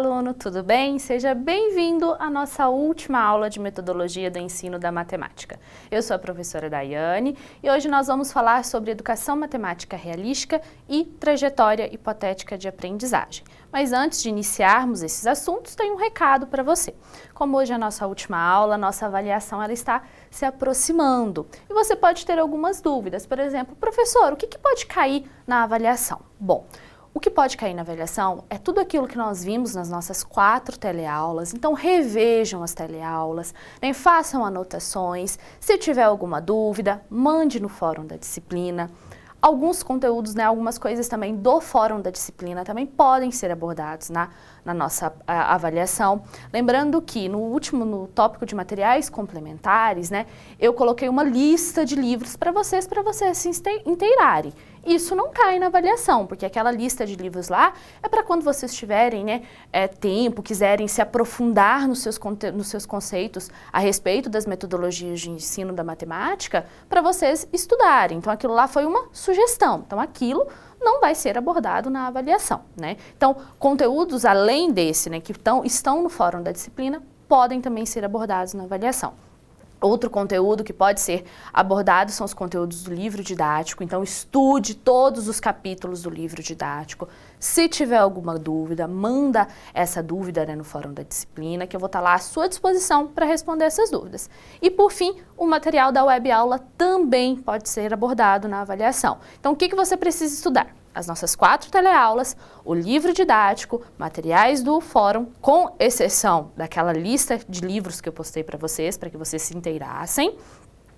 aluno, tudo bem? Seja bem-vindo à nossa última aula de metodologia do ensino da matemática. Eu sou a professora Daiane e hoje nós vamos falar sobre educação matemática realística e trajetória hipotética de aprendizagem. Mas antes de iniciarmos esses assuntos, tem um recado para você. Como hoje é a nossa última aula, nossa avaliação ela está se aproximando e você pode ter algumas dúvidas. Por exemplo, professor, o que pode cair na avaliação? Bom, o que pode cair na avaliação é tudo aquilo que nós vimos nas nossas 4 teleaulas, então revejam as teleaulas, né? Façam anotações, se tiver alguma dúvida, mande no fórum da disciplina. Alguns conteúdos, né, algumas coisas também do fórum da disciplina também podem ser abordados na nossa avaliação. Lembrando que no tópico de materiais complementares, né, eu coloquei uma lista de livros para vocês se inteirarem. Isso não cai na avaliação, porque aquela lista de livros lá é para quando vocês tiverem, né, tempo, quiserem se aprofundar nos seus conceitos a respeito das metodologias de ensino da matemática, para vocês estudarem. Então aquilo lá foi uma sugestão, então aquilo não vai ser abordado na avaliação, né? Então conteúdos além desse, né, que estão no fórum da disciplina, podem também ser abordados na avaliação. Outro conteúdo que pode ser abordado são os conteúdos do livro didático, então estude todos os capítulos do livro didático. Se tiver alguma dúvida, manda essa dúvida, né, no fórum da disciplina, que eu vou estar lá à sua disposição para responder essas dúvidas. E por fim, o material da web aula também pode ser abordado na avaliação. Então o que você precisa estudar? As nossas 4 teleaulas, o livro didático, materiais do fórum, com exceção daquela lista de livros que eu postei para que vocês se inteirassem,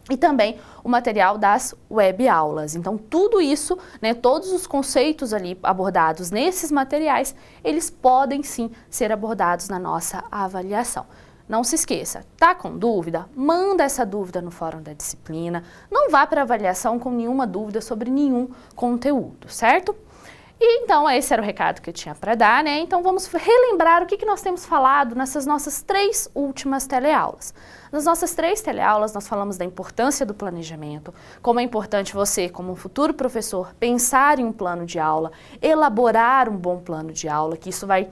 e também o material das web aulas. Então tudo isso, né, todos os conceitos ali abordados nesses materiais, eles podem sim ser abordados na nossa avaliação. Não se esqueça, tá com dúvida? Manda essa dúvida no fórum da disciplina, não vá para avaliação com nenhuma dúvida sobre nenhum conteúdo, certo? E então esse era o recado que eu tinha para dar, né? Então vamos relembrar o que nós temos falado nessas nossas 3 últimas teleaulas. Nas nossas 3 teleaulas nós falamos da importância do planejamento, como é importante você, como um futuro professor, pensar em um plano de aula, elaborar um bom plano de aula, que isso vai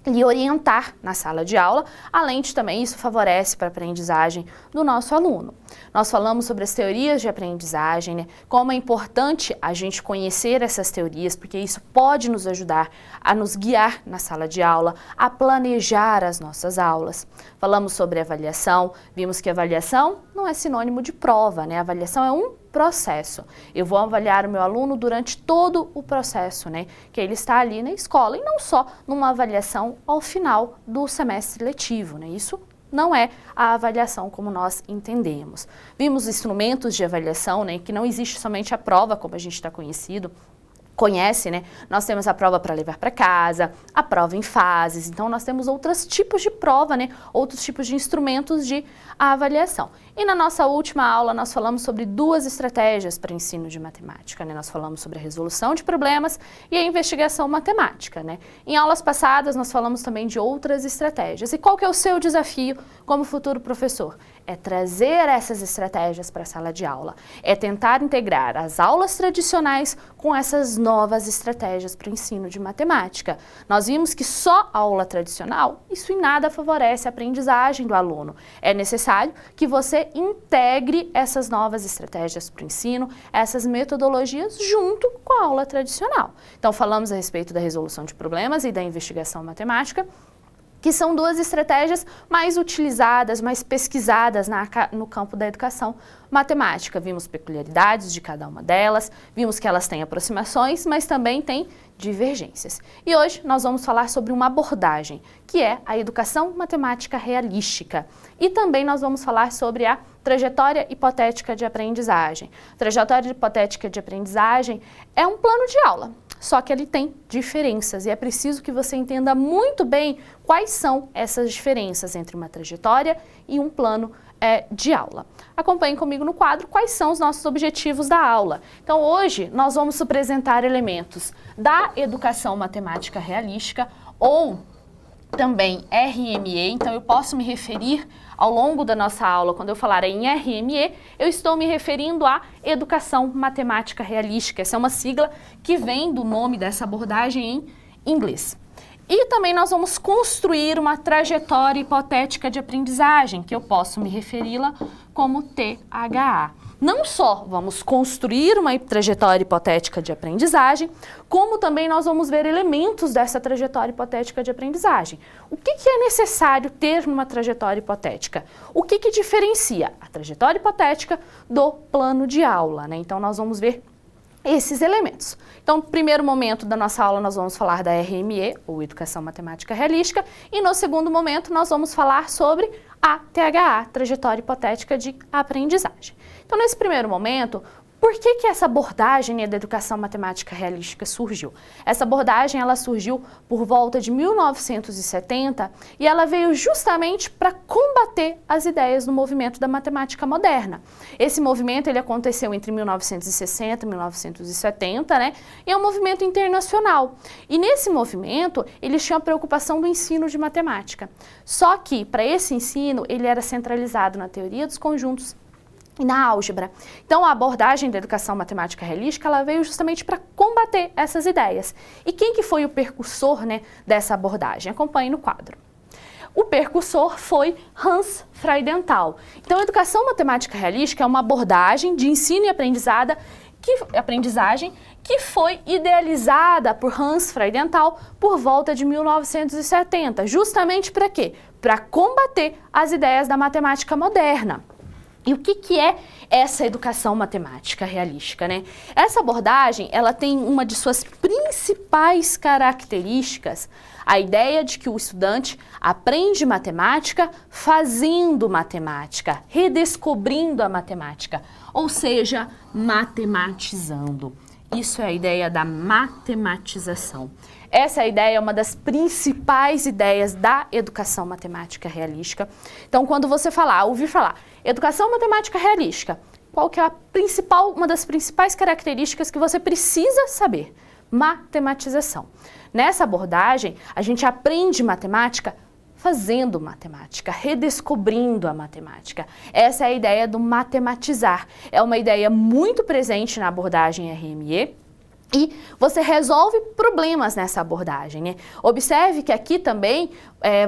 lhe orientar na sala de aula, além de também isso favorece para a aprendizagem do nosso aluno. Nós falamos sobre as teorias de aprendizagem, né? Como é importante a gente conhecer essas teorias, porque isso pode nos ajudar a nos guiar na sala de aula, a planejar as nossas aulas. Falamos sobre avaliação, vimos que avaliação não é sinônimo de prova, né? A avaliação é um processo. Eu vou avaliar o meu aluno durante todo o processo, né, que ele está ali na escola, e não só numa avaliação ao final do semestre letivo, né? Isso não é a avaliação como nós entendemos. Vimos instrumentos de avaliação, né, que não existe somente a prova, como a gente está conhece, né? Nós temos a prova para levar para casa, a prova em fases, então nós temos outros tipos de prova, né? Outros tipos de instrumentos de avaliação. E na nossa última aula nós falamos sobre 2 estratégias para ensino de matemática, né? Nós falamos sobre a resolução de problemas e a investigação matemática, né? Em aulas passadas nós falamos também de outras estratégias. E qual que é o seu desafio como futuro professor? É trazer essas estratégias para a sala de aula, é tentar integrar as aulas tradicionais com essas novas estratégias para o ensino de matemática. Nós vimos que só a aula tradicional, isso em nada favorece a aprendizagem do aluno. É necessário que você integre essas novas estratégias para o ensino, essas metodologias junto com a aula tradicional. Então falamos a respeito da resolução de problemas e da investigação matemática, que são 2 estratégias mais utilizadas, mais pesquisadas no campo da educação matemática. Vimos peculiaridades de cada uma delas, vimos que elas têm aproximações, mas também têm divergências. E hoje nós vamos falar sobre uma abordagem, que é a educação matemática realística. E também nós vamos falar sobre a trajetória hipotética de aprendizagem. Trajetória hipotética de aprendizagem é um plano de aula, só que ele tem diferenças e é preciso que você entenda muito bem quais são essas diferenças entre uma trajetória e um plano de aula. Acompanhem comigo no quadro quais são os nossos objetivos da aula. Então hoje nós vamos apresentar elementos da educação matemática realística ou também RME, então eu posso me referir ao longo da nossa aula, quando eu falar em RME, eu estou me referindo à Educação Matemática Realística. Essa é uma sigla que vem do nome dessa abordagem em inglês. E também nós vamos construir uma trajetória hipotética de aprendizagem, que eu posso me referi-la como THA. Não só vamos construir uma trajetória hipotética de aprendizagem, como também nós vamos ver elementos dessa trajetória hipotética de aprendizagem. O que é necessário ter numa trajetória hipotética? O que diferencia a trajetória hipotética do plano de aula, né? Então, nós vamos ver esses elementos. Então, no primeiro momento da nossa aula, nós vamos falar da RME, ou Educação Matemática Realística, e no segundo momento, nós vamos falar sobre a THA, Trajetória Hipotética de Aprendizagem. Então, nesse primeiro momento, por que essa abordagem da educação matemática realística surgiu? Essa abordagem ela surgiu por volta de 1970 e ela veio justamente para combater as ideias do movimento da matemática moderna. Esse movimento ele aconteceu entre 1960 e 1970, né? E é um movimento internacional. E nesse movimento, eles tinham a preocupação do ensino de matemática. Só que, para esse ensino, ele era centralizado na teoria dos conjuntos e na álgebra. Então, a abordagem da educação matemática realística, ela veio justamente para combater essas ideias. E quem que foi o percursor, né, dessa abordagem? Acompanhe no quadro. O percursor foi Hans Freudenthal. Então, a educação matemática realística é uma abordagem de ensino e aprendizagem que foi idealizada por Hans Freudenthal por volta de 1970. Justamente para quê? Para combater as ideias da matemática moderna. E o que é essa educação matemática realística, né? Essa abordagem, ela tem uma de suas principais características, a ideia de que o estudante aprende matemática fazendo matemática, redescobrindo a matemática, ou seja, matematizando. Isso é a ideia da matematização. Essa ideia é uma das principais ideias da educação matemática realística. Então, quando você ouvir falar educação matemática realística, qual que é uma das principais características que você precisa saber? Matematização. Nessa abordagem, a gente aprende matemática fazendo matemática, redescobrindo a matemática. Essa é a ideia do matematizar. É uma ideia muito presente na abordagem RME. E você resolve problemas nessa abordagem, né? Observe que aqui também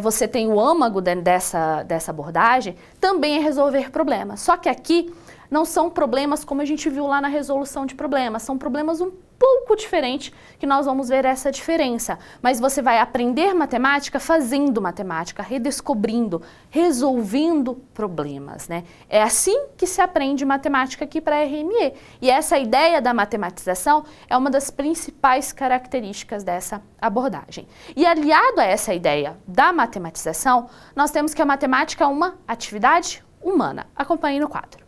você tem o âmago dessa abordagem, também é resolver problemas. Só que aqui não são problemas como a gente viu lá na resolução de problemas, são problemas um pouco diferentes, que nós vamos ver essa diferença. Mas você vai aprender matemática fazendo matemática, redescobrindo, resolvendo problemas, né? É assim que se aprende matemática aqui para a RME. E essa ideia da matematização é uma das principais características dessa abordagem. E aliado a essa ideia da matematização, nós temos que a matemática é uma atividade humana. Acompanhe no quadro.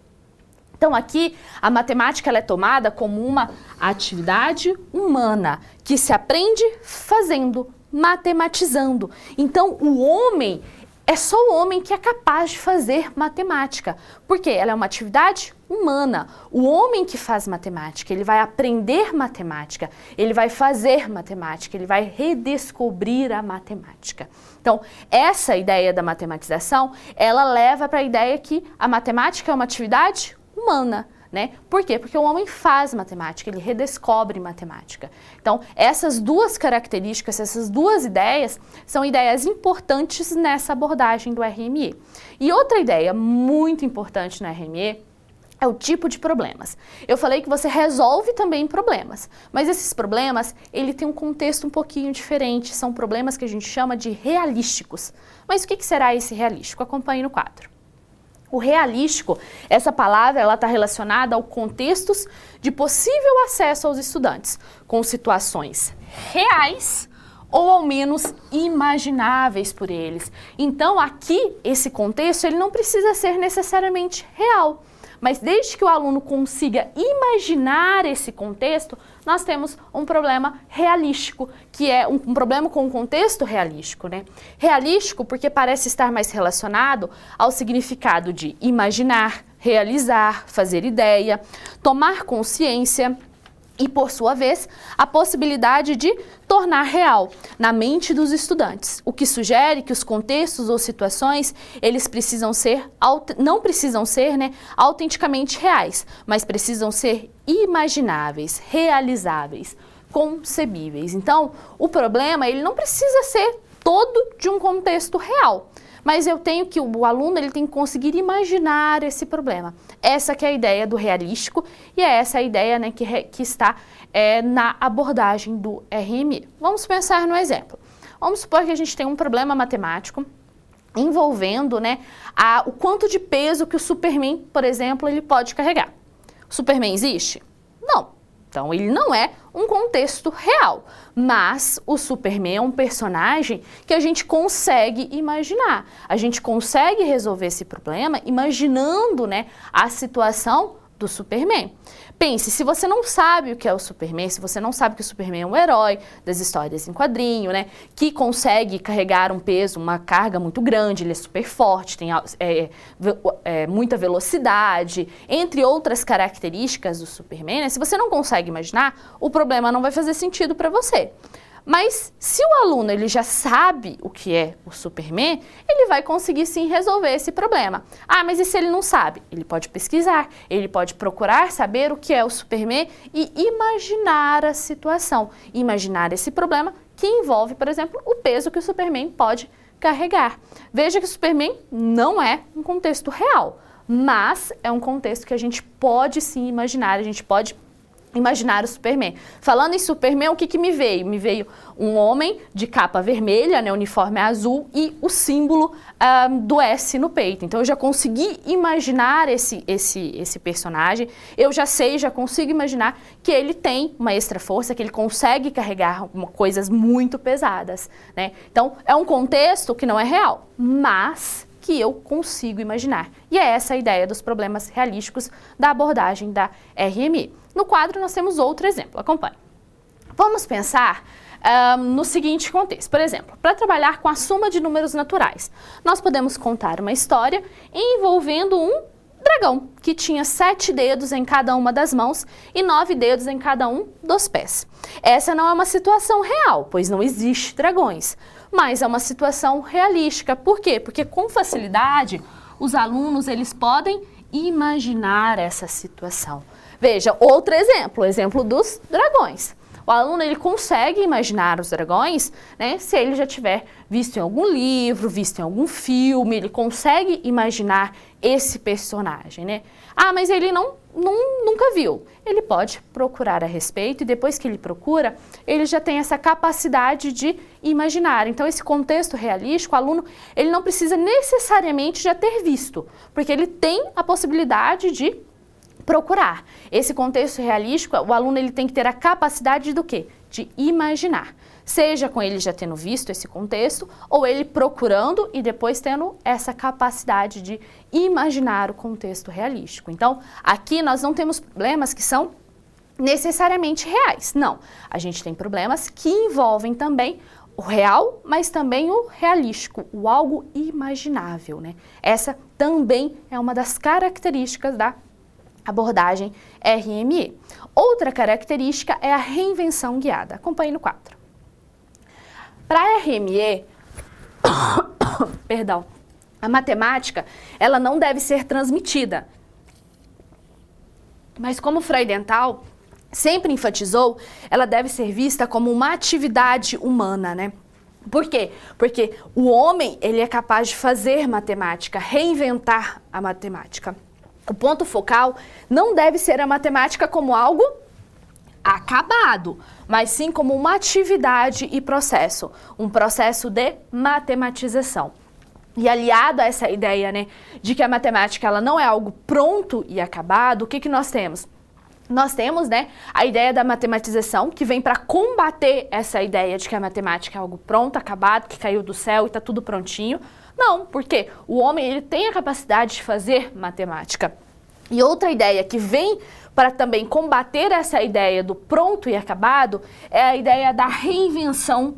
Então, aqui, a matemática ela é tomada como uma atividade humana, que se aprende fazendo, matematizando. Então, o homem, é só o homem que é capaz de fazer matemática, porque ela é uma atividade humana. O homem que faz matemática, ele vai aprender matemática, ele vai fazer matemática, ele vai redescobrir a matemática. Então, essa ideia da matematização, ela leva para a ideia que a matemática é uma atividade humana, né? Por quê? Porque o homem faz matemática, ele redescobre matemática. Então, essas duas características, essas duas ideias, são ideias importantes nessa abordagem do RME. E outra ideia muito importante no RME é o tipo de problemas. Eu falei que você resolve também problemas, mas esses problemas, ele tem um contexto um pouquinho diferente, são problemas que a gente chama de realísticos. Mas o que será esse realístico? Acompanhe no quadro. O realístico, essa palavra, ela está relacionada ao contextos de possível acesso aos estudantes, com situações reais ou ao menos imagináveis por eles. Então, aqui, esse contexto, ele não precisa ser necessariamente real. Mas desde que o aluno consiga imaginar esse contexto, nós temos um problema realístico, que é um problema com um contexto realístico, né? Realístico porque parece estar mais relacionado ao significado de imaginar, realizar, fazer ideia, tomar consciência e, por sua vez, a possibilidade de tornar real na mente dos estudantes, o que sugere que os contextos ou situações, eles não precisam ser, né, autenticamente reais, mas precisam ser imagináveis, realizáveis. concebíveis. Então, o problema, ele não precisa ser todo de um contexto real, mas eu tenho que, o aluno ele tem que conseguir imaginar esse problema. Essa que é a ideia do realístico e é essa a ideia, né, que está na abordagem do RME. Vamos pensar no exemplo. Vamos supor que a gente tem um problema matemático envolvendo, né, o quanto de peso que o Superman, por exemplo, ele pode carregar. O Superman existe? Não. Então, ele não é um contexto real, mas o Superman é um personagem que a gente consegue imaginar. A gente consegue resolver esse problema imaginando, né, a situação do Superman. Pense, se você não sabe o que é o Superman, se você não sabe que o Superman é um herói das histórias em quadrinho, né, que consegue carregar um peso, uma carga muito grande, ele é super forte, tem muita velocidade, entre outras características do Superman, né, se você não consegue imaginar, o problema não vai fazer sentido para você. Mas se o aluno ele já sabe o que é o Superman, ele vai conseguir sim resolver esse problema. Ah, mas e se ele não sabe? Ele pode pesquisar, ele pode procurar saber o que é o Superman e imaginar a situação, imaginar esse problema que envolve, por exemplo, o peso que o Superman pode carregar. Veja que o Superman não é um contexto real, mas é um contexto que a gente pode sim imaginar, a gente pode imaginar o Superman. Falando em Superman, o que me veio? Me veio um homem de capa vermelha, né, uniforme azul e o símbolo do S no peito. Então eu já consegui imaginar esse personagem, eu já sei, já consigo imaginar que ele tem uma extra força, que ele consegue carregar coisas muito pesadas, né? Então é um contexto que não é real, mas que eu consigo imaginar. E é essa a ideia dos problemas realísticos da abordagem da RME. No quadro nós temos outro exemplo, acompanhe. Vamos pensar no seguinte contexto. Por exemplo, para trabalhar com a soma de números naturais, nós podemos contar uma história envolvendo um dragão que tinha 7 dedos em cada uma das mãos e 9 dedos em cada um dos pés. Essa não é uma situação real, pois não existe dragões, mas é uma situação realística. Por quê? Porque com facilidade os alunos eles podem imaginar essa situação. Veja, outro exemplo, o exemplo dos dragões. O aluno ele consegue imaginar os dragões, né, se ele já tiver visto em algum livro, visto em algum filme, ele consegue imaginar esse personagem, né? Ah, mas ele nunca viu. Ele pode procurar a respeito e depois que ele procura, ele já tem essa capacidade de imaginar. Então, esse contexto realístico, o aluno ele não precisa necessariamente já ter visto, porque ele tem a possibilidade de procurar. Esse contexto realístico, o aluno ele tem que ter a capacidade do quê? De imaginar. Seja com ele já tendo visto esse contexto, ou ele procurando e depois tendo essa capacidade de imaginar o contexto realístico. Então, aqui nós não temos problemas que são necessariamente reais. Não. A gente tem problemas que envolvem também o real, mas também o realístico, o algo imaginável, né? Essa também é uma das características da abordagem RME. Outra característica é a reinvenção guiada. Acompanhe no quadro. Para a RME, perdão, a matemática, ela não deve ser transmitida. Mas como Freudenthal sempre enfatizou, ela deve ser vista como uma atividade humana, né? Por quê? Porque o homem, ele é capaz de fazer matemática, reinventar a matemática. O ponto focal não deve ser a matemática como algo acabado, mas sim como uma atividade e processo, um processo de matematização. E aliado a essa ideia, né, de que a matemática ela não é algo pronto e acabado, o que nós temos? Nós temos, né, a ideia da matematização, que vem para combater essa ideia de que a matemática é algo pronto, acabado, que caiu do céu e está tudo prontinho. Não, porque o homem ele tem a capacidade de fazer matemática. E outra ideia que vem para também combater essa ideia do pronto e acabado é a ideia da reinvenção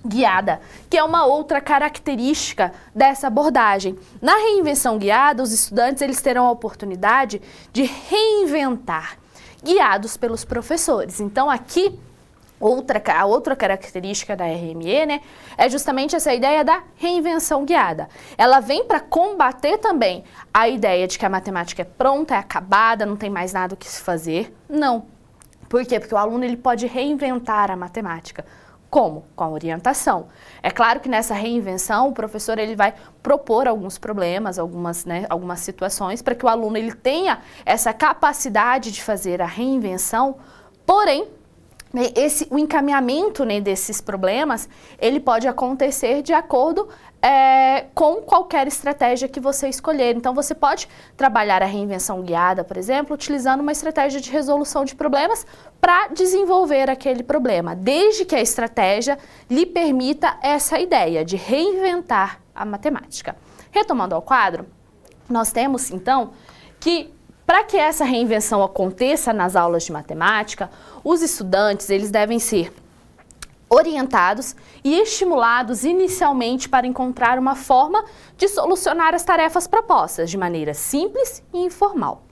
guiada, que é uma outra característica dessa abordagem. Na reinvenção guiada, os estudantes eles terão a oportunidade de reinventar, guiados pelos professores. Então aqui, a outra característica da RME, né, é justamente essa ideia da reinvenção guiada. Ela vem para combater também a ideia de que a matemática é pronta, é acabada, não tem mais nada o que se fazer. Não. Por quê? Porque o aluno ele pode reinventar a matemática. Como? Com a orientação. É claro que nessa reinvenção o professor ele vai propor alguns problemas, algumas situações para que o aluno ele tenha essa capacidade de fazer a reinvenção, porém o encaminhamento, né, desses problemas, ele pode acontecer de acordo com qualquer estratégia que você escolher. Então, você pode trabalhar a reinvenção guiada, por exemplo, utilizando uma estratégia de resolução de problemas para desenvolver aquele problema, desde que a estratégia lhe permita essa ideia de reinventar a matemática. Retomando ao quadro, nós temos, então, que para que essa reinvenção aconteça nas aulas de matemática, os estudantes eles devem ser orientados e estimulados inicialmente para encontrar uma forma de solucionar as tarefas propostas de maneira simples e informal,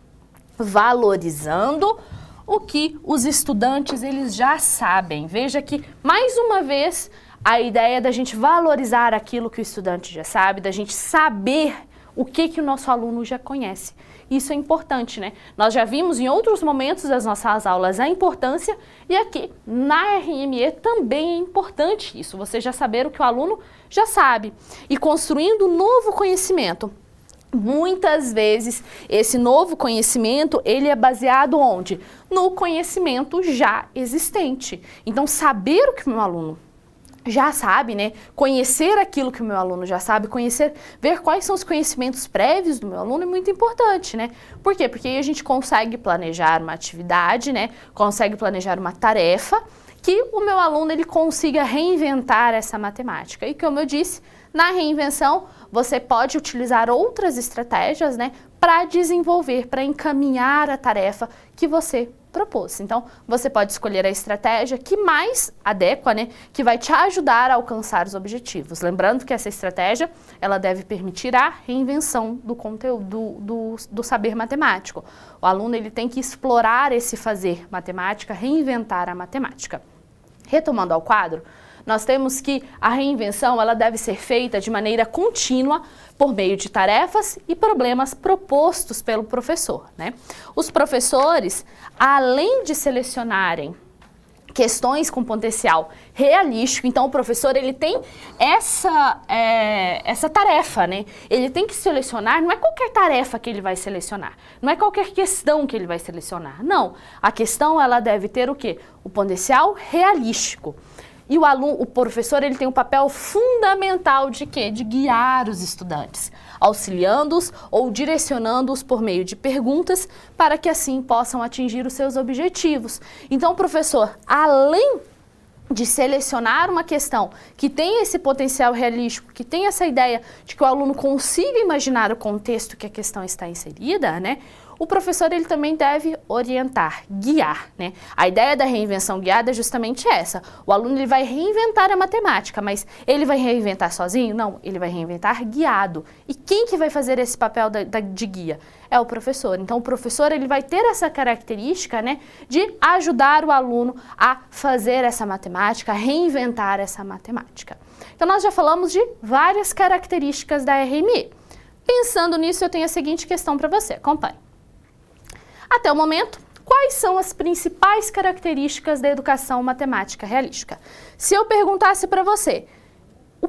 valorizando o que os estudantes eles já sabem. Veja que, mais uma vez, a ideia da gente valorizar aquilo que o estudante já sabe, da gente saber o que o nosso aluno já conhece. Isso é importante, né? Nós já vimos em outros momentos das nossas aulas a importância e aqui na RME também é importante isso, você já saber o que o aluno já sabe e construindo um novo conhecimento. Muitas vezes esse novo conhecimento ele é baseado onde? No conhecimento já existente. Então saber o que o meu aluno já sabe, né? Conhecer aquilo que o meu aluno já sabe, ver quais são os conhecimentos prévios do meu aluno é muito importante, né? Por quê? Porque aí a gente consegue planejar uma atividade, né? Consegue planejar uma tarefa que o meu aluno ele consiga reinventar essa matemática. E como eu disse, na reinvenção você pode utilizar outras estratégias, né? Para desenvolver, para encaminhar a tarefa que você propôs. Então, você pode escolher a estratégia que mais adequa, né, que vai te ajudar a alcançar os objetivos. Lembrando que essa estratégia, ela deve permitir a reinvenção do conteúdo, do saber matemático. O aluno, ele tem que explorar esse fazer matemática, reinventar a matemática. Retomando ao quadro, nós temos que a reinvenção ela deve ser feita de maneira contínua por meio de tarefas e problemas propostos pelo professor, né? Os professores, além de selecionarem questões com potencial realístico, então o professor ele tem essa tarefa, né? Ele tem que selecionar, não é qualquer tarefa que ele vai selecionar, não é qualquer questão que ele vai selecionar, não. A questão ela deve ter o quê? O potencial realístico. E o professor ele tem um papel fundamental de quê? De guiar os estudantes, auxiliando-os ou direcionando-os por meio de perguntas para que assim possam atingir os seus objetivos. Então o professor, além de selecionar uma questão que tem esse potencial realístico, que tem essa ideia de que o aluno consiga imaginar o contexto que a questão está inserida, né? O professor ele também deve orientar, guiar, né? A ideia da reinvenção guiada é justamente essa. O aluno ele vai reinventar a matemática, mas ele vai reinventar sozinho? Não, ele vai reinventar guiado. E quem que vai fazer esse papel de guia? É o professor. Então o professor ele vai ter essa característica, né, de ajudar o aluno a fazer essa matemática, a reinventar essa matemática. Então nós já falamos de várias características da RME. Pensando nisso, eu tenho a seguinte questão para você. Acompanhe. Até o momento, quais são as principais características da educação matemática realística? Se eu perguntasse para você,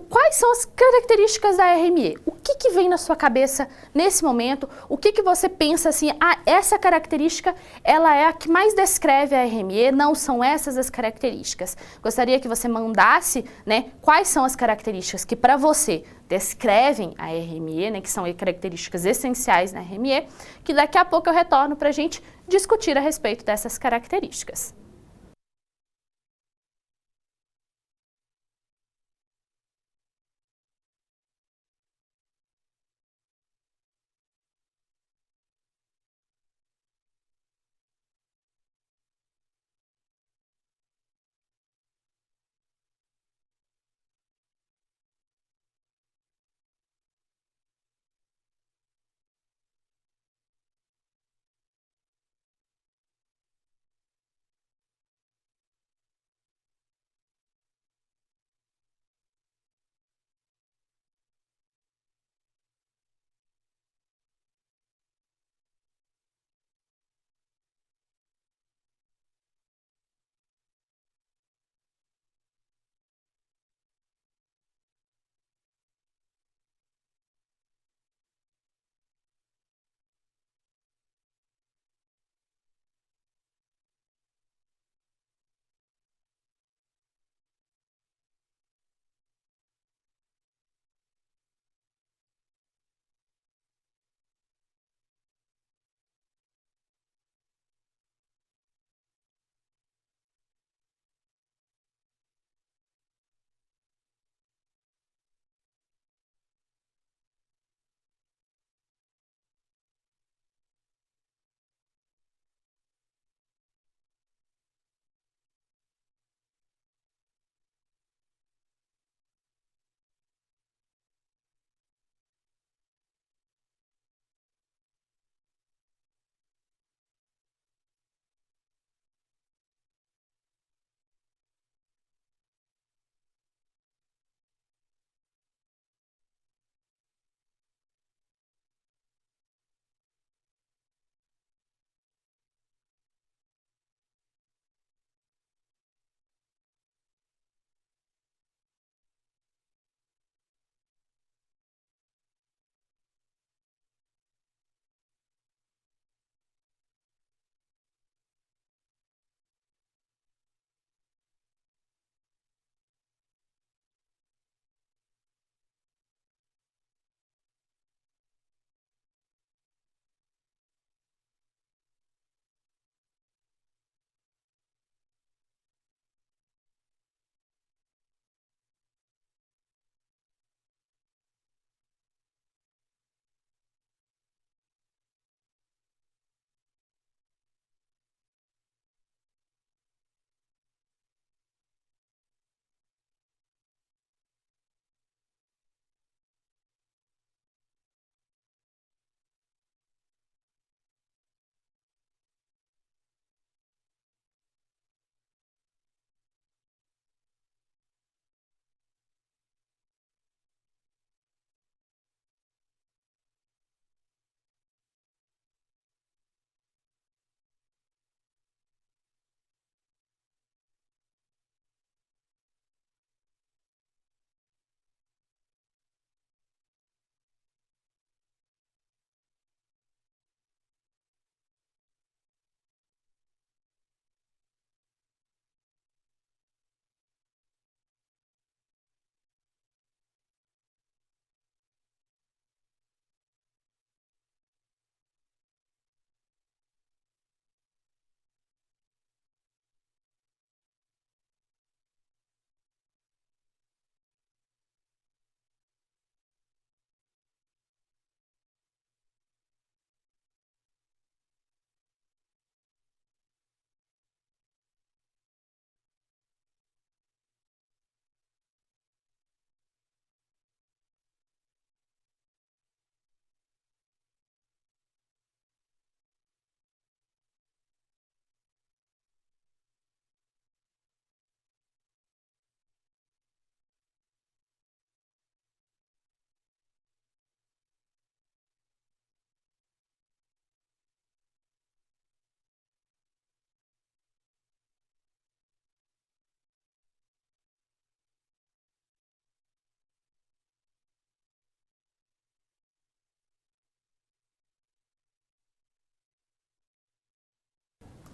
quais são as características da RME? O que vem na sua cabeça nesse momento? O que você pensa assim, essa característica, ela é a que mais descreve a RME, não são essas as características. Gostaria que você mandasse, né, quais são as características que para você descrevem a RME, né, que são características essenciais na RME, que daqui a pouco eu retorno para a gente discutir a respeito dessas características.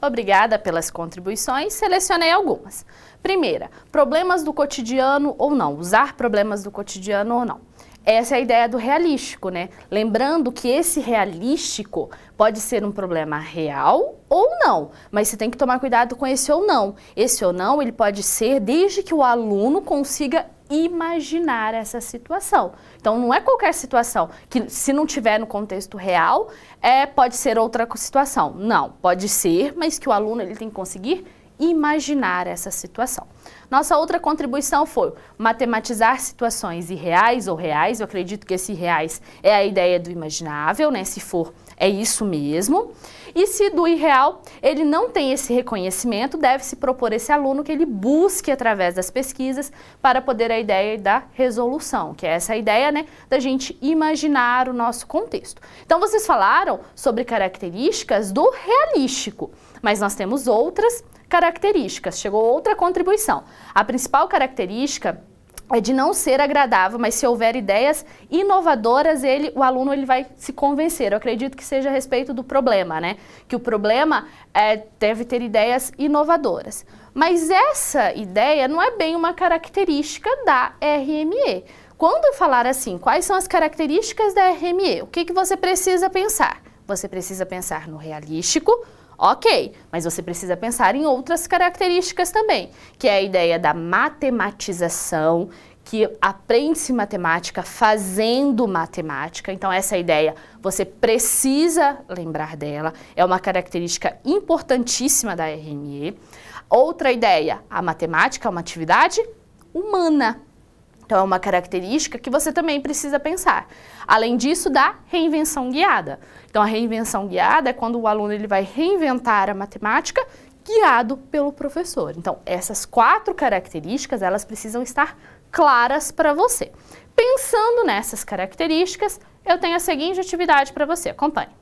Obrigada pelas contribuições, selecionei algumas. Primeira, problemas do cotidiano ou não, usar problemas do cotidiano ou não. Essa é a ideia do realístico, né? Lembrando que esse realístico pode ser um problema real ou não, mas você tem que tomar cuidado com esse ou não. Esse ou não, ele pode ser desde que o aluno consiga imaginar essa situação. Então, não é qualquer situação que, se não tiver no contexto real, pode ser outra situação. Não, pode ser, mas que o aluno ele tem que conseguir imaginar essa situação. Nossa outra contribuição foi matematizar situações irreais ou reais. Eu acredito que esse reais é a ideia do imaginável, né? Se for, é isso mesmo. E se do irreal ele não tem esse reconhecimento, deve-se propor esse aluno que ele busque através das pesquisas para poder a ideia da resolução, que é essa ideia, né, da gente imaginar o nosso contexto. Então vocês falaram sobre características do realístico, mas nós temos outras características. Chegou outra contribuição. A principal característica é de não ser agradável, mas se houver ideias inovadoras, o aluno ele vai se convencer. Eu acredito que seja a respeito do problema, né? Que o problema deve ter ideias inovadoras. Mas essa ideia não é bem uma característica da RME. Quando eu falar assim, quais são as características da RME? O que você precisa pensar? Você precisa pensar no realístico. Ok, mas você precisa pensar em outras características também, que é a ideia da matematização, que aprende-se matemática fazendo matemática. Então essa ideia você precisa lembrar dela, é uma característica importantíssima da RME. Outra ideia, a matemática é uma atividade humana. Então é uma característica que você também precisa pensar. Além disso, da reinvenção guiada. Então a reinvenção guiada é quando o aluno ele vai reinventar a matemática guiado pelo professor. Então essas 4 características, elas precisam estar claras para você. Pensando nessas características, eu tenho a seguinte atividade para você, acompanhe.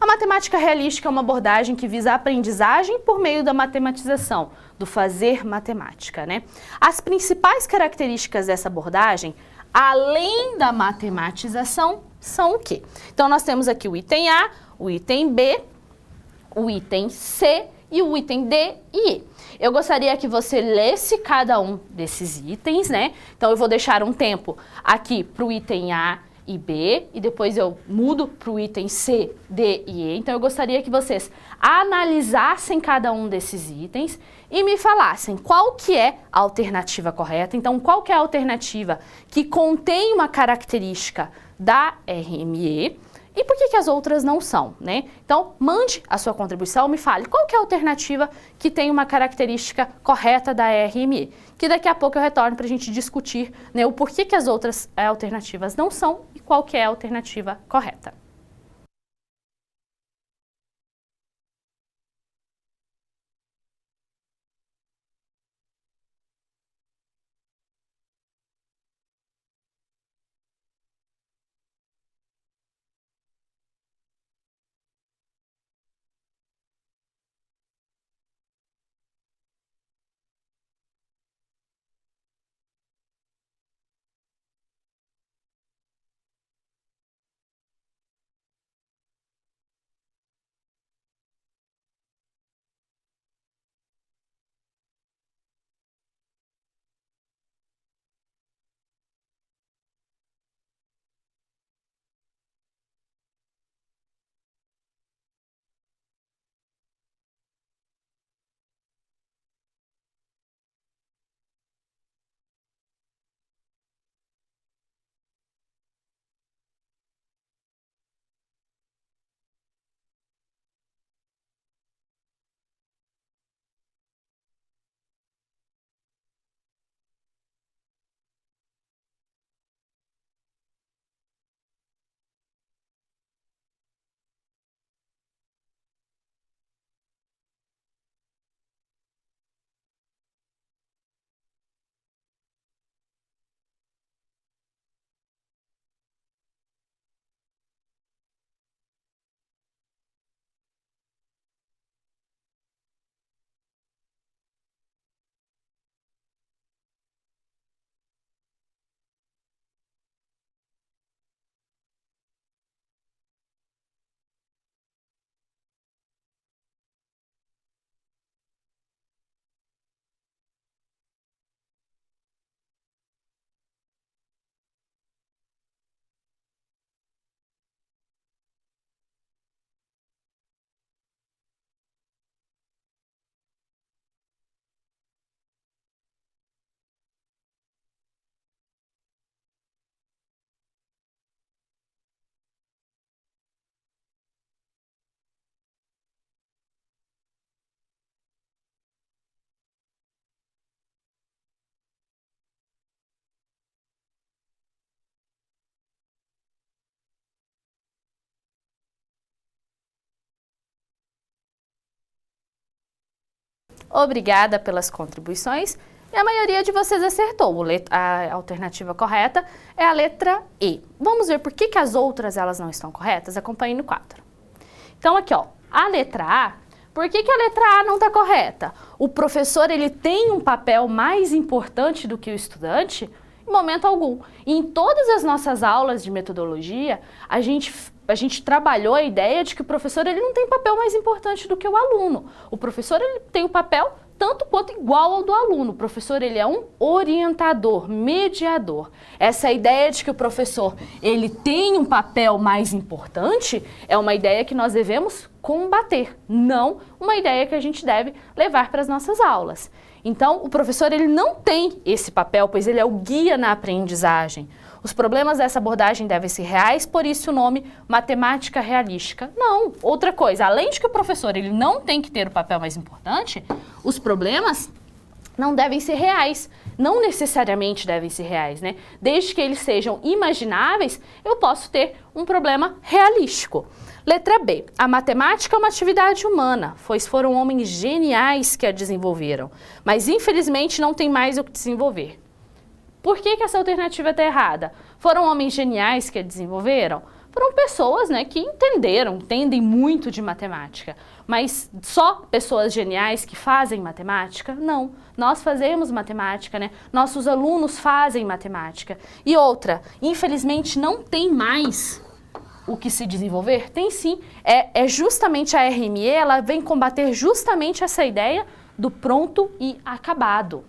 A matemática realística é uma abordagem que visa a aprendizagem por meio da matematização, do fazer matemática, né? As principais características dessa abordagem, além da matematização, são o quê? Então, nós temos aqui o item A, o item B, o item C e o item D e E. Eu gostaria que você lesse cada um desses itens, né? Então, eu vou deixar um tempo aqui para o item A e B, e depois eu mudo para o item C, D e E. Então eu gostaria que vocês analisassem cada um desses itens e me falassem qual que é a alternativa correta. Então qual que é a alternativa que contém uma característica da RME e por que as outras não são, né? Então mande a sua contribuição, me fale qual que é a alternativa que tem uma característica correta da RME, que daqui a pouco eu retorno para a gente discutir, né, o porquê que as outras alternativas não são e qual que é a alternativa correta. Obrigada pelas contribuições. E a maioria de vocês acertou. A alternativa correta é a letra E. Vamos ver por que as outras elas não estão corretas? Acompanhe no quadro. Então aqui, ó, a letra A, por que a letra A não está correta? O professor, ele tem um papel mais importante do que o estudante? Em momento algum. E em todas as nossas aulas de metodologia, a gente trabalhou a ideia de que o professor, ele não tem papel mais importante do que o aluno. O professor, ele tem um papel tanto quanto igual ao do aluno. O professor, ele é um orientador, mediador. Essa ideia de que o professor, ele tem um papel mais importante, é uma ideia que nós devemos combater, não uma ideia que a gente deve levar para as nossas aulas. Então, o professor, ele não tem esse papel, pois ele é o guia na aprendizagem. Os problemas dessa abordagem devem ser reais, por isso o nome matemática realística. Não, outra coisa, além de que o professor, ele não tem que ter o papel mais importante, os problemas não devem ser reais, não necessariamente devem ser reais, né? Desde que eles sejam imagináveis, eu posso ter um problema realístico. Letra B. A matemática é uma atividade humana, pois foram homens geniais que a desenvolveram, mas infelizmente não tem mais o que desenvolver. Por que essa alternativa está errada? Foram homens geniais que a desenvolveram? Foram pessoas, né, que entendem muito de matemática. Mas só pessoas geniais que fazem matemática? Não. Nós fazemos matemática, né? Nossos alunos fazem matemática. E outra, infelizmente não tem mais o que se desenvolver? Tem sim. É justamente a RME, ela vem combater justamente essa ideia do pronto e acabado.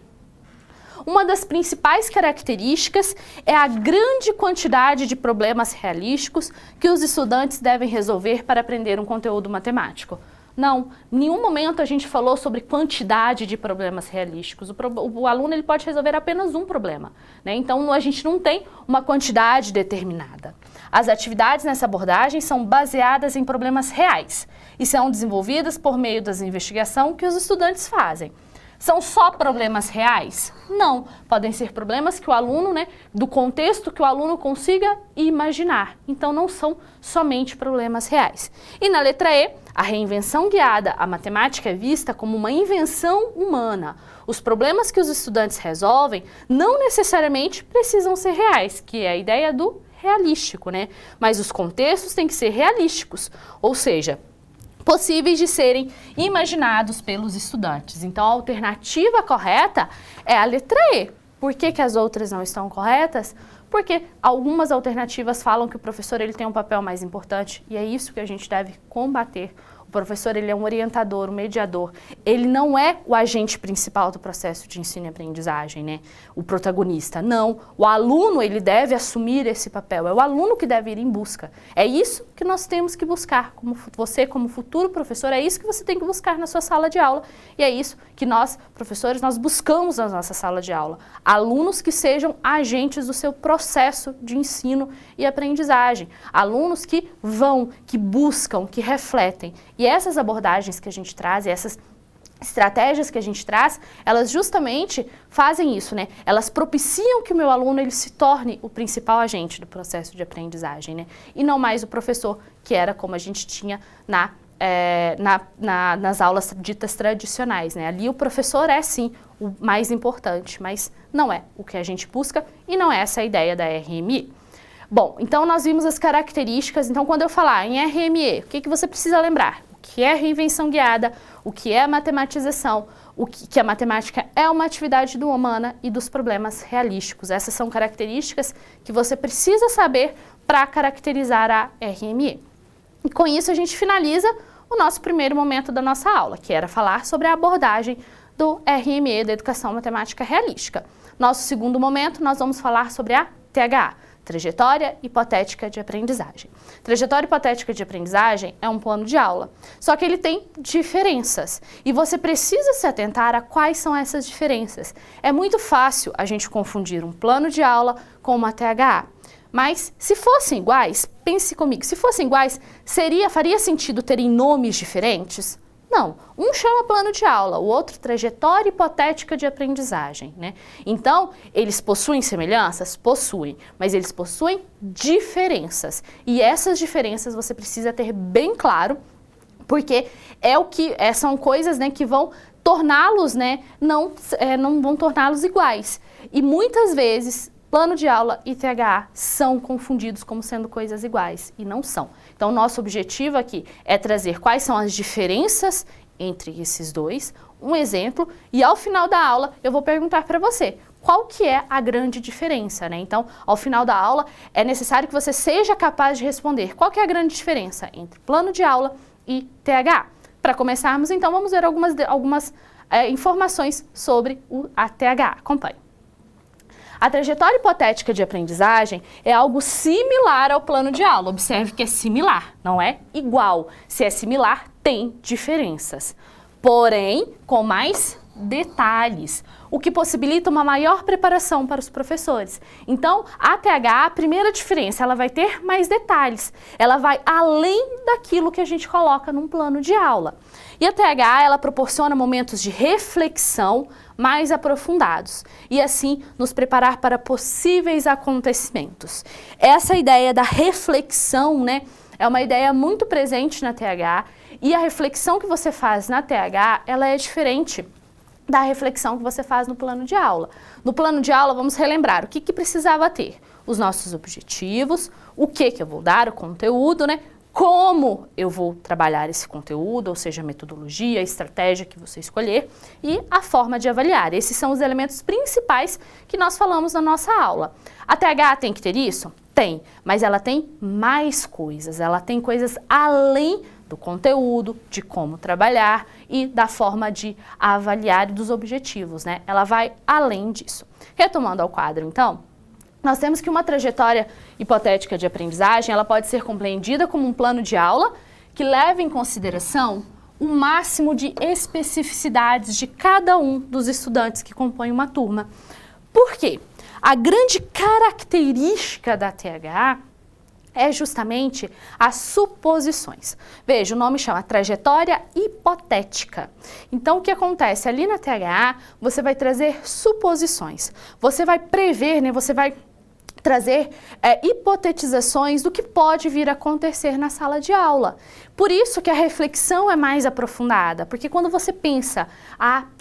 Uma das principais características é a grande quantidade de problemas realísticos que os estudantes devem resolver para aprender um conteúdo matemático. Não, em nenhum momento a gente falou sobre quantidade de problemas realísticos. O aluno, ele pode resolver apenas um problema, né? Então a gente não tem uma quantidade determinada. As atividades nessa abordagem são baseadas em problemas reais e são desenvolvidas por meio das investigações que os estudantes fazem. São só problemas reais? Não. Podem ser problemas que o aluno, né, do contexto que o aluno consiga imaginar. Então, não são somente problemas reais. E na letra E, a reinvenção guiada. A matemática é vista como uma invenção humana. Os problemas que os estudantes resolvem não necessariamente precisam ser reais, que é a ideia do realístico, né? Mas os contextos têm que ser realísticos, ou seja, possíveis de serem imaginados pelos estudantes. Então, a alternativa correta é a letra E. Por que as outras não estão corretas? Porque algumas alternativas falam que o professor, ele tem um papel mais importante e é isso que a gente deve combater. O professor, ele é um orientador, um mediador. Ele não é o agente principal do processo de ensino e aprendizagem, né? O protagonista. Não. O aluno, ele deve assumir esse papel. É o aluno que deve ir em busca. É isso que nós temos que buscar. Você, como futuro professor, é isso que você tem que buscar na sua sala de aula. E é isso que nós, professores, nós buscamos na nossa sala de aula. Alunos que sejam agentes do seu processo de ensino e aprendizagem. Alunos que vão, que buscam, que refletem. E essas abordagens que a gente traz, essas estratégias que a gente traz, elas justamente fazem isso, né? Elas propiciam que o meu aluno, ele se torne o principal agente do processo de aprendizagem, né? E não mais o professor, que era como a gente tinha nas aulas ditas tradicionais, né? Ali o professor é sim o mais importante, mas não é o que a gente busca e não é essa a ideia da RME. Bom, então nós vimos as características. Então, quando eu falar em RME, o que você precisa lembrar? O que é reinvenção guiada, o que é a matematização, que a matemática é uma atividade humana e dos problemas realísticos. Essas são características que você precisa saber para caracterizar a RME. E com isso a gente finaliza o nosso primeiro momento da nossa aula, que era falar sobre a abordagem do RME, da Educação Matemática Realística. Nosso segundo momento, nós vamos falar sobre a THA, Trajetória Hipotética de Aprendizagem. Trajetória Hipotética de Aprendizagem é um plano de aula, só que ele tem diferenças e você precisa se atentar a quais são essas diferenças. É muito fácil a gente confundir um plano de aula com uma THA, mas se fossem iguais, pense comigo, se fossem iguais, faria sentido terem nomes diferentes? Não, um chama plano de aula, o outro trajetória hipotética de aprendizagem, né? Então, eles possuem semelhanças? Possuem, mas eles possuem diferenças. E essas diferenças você precisa ter bem claro, porque são coisas, né, que vão torná-los, né, não vão torná-los iguais. E muitas vezes, plano de aula e THA são confundidos como sendo coisas iguais, e não são. Então, nosso objetivo aqui é trazer quais são as diferenças entre esses dois, um exemplo, e ao final da aula eu vou perguntar para você qual que é a grande diferença, né? Então, ao final da aula, é necessário que você seja capaz de responder qual que é a grande diferença entre plano de aula e THA. Para começarmos, então, vamos ver algumas informações sobre a THA. Acompanhe. A trajetória hipotética de aprendizagem é algo similar ao plano de aula. Observe que é similar, não é igual. Se é similar, tem diferenças. Porém, com mais detalhes, o que possibilita uma maior preparação para os professores. Então, a THA, a primeira diferença, ela vai ter mais detalhes. Ela vai além daquilo que a gente coloca num plano de aula. E a THA, ela proporciona momentos de reflexão mais aprofundados e assim nos preparar para possíveis acontecimentos. Essa ideia da reflexão, né, é uma ideia muito presente na THA e a reflexão que você faz na THA, ela é diferente da reflexão que você faz no plano de aula. No plano de aula, vamos relembrar o que precisava ter. Os nossos objetivos, o que eu vou dar, o conteúdo, né? Como eu vou trabalhar esse conteúdo, ou seja, a metodologia, a estratégia que você escolher e a forma de avaliar. Esses são os elementos principais que nós falamos na nossa aula. A THA tem que ter isso? Tem, mas ela tem mais coisas, ela tem coisas além do conteúdo, de como trabalhar e da forma de avaliar e dos objetivos, né? Ela vai além disso. Retomando ao quadro, então, nós temos que uma trajetória hipotética de aprendizagem, ela pode ser compreendida como um plano de aula que leva em consideração o máximo de especificidades de cada um dos estudantes que compõem uma turma. Por quê? A grande característica da THA é justamente as suposições. Veja, o nome chama trajetória hipotética. Então, o que acontece? Ali na THA, você vai trazer suposições. Você vai prever, né? Você vai trazer hipotetizações do que pode vir a acontecer na sala de aula. Por isso que a reflexão é mais aprofundada, porque quando você pensa,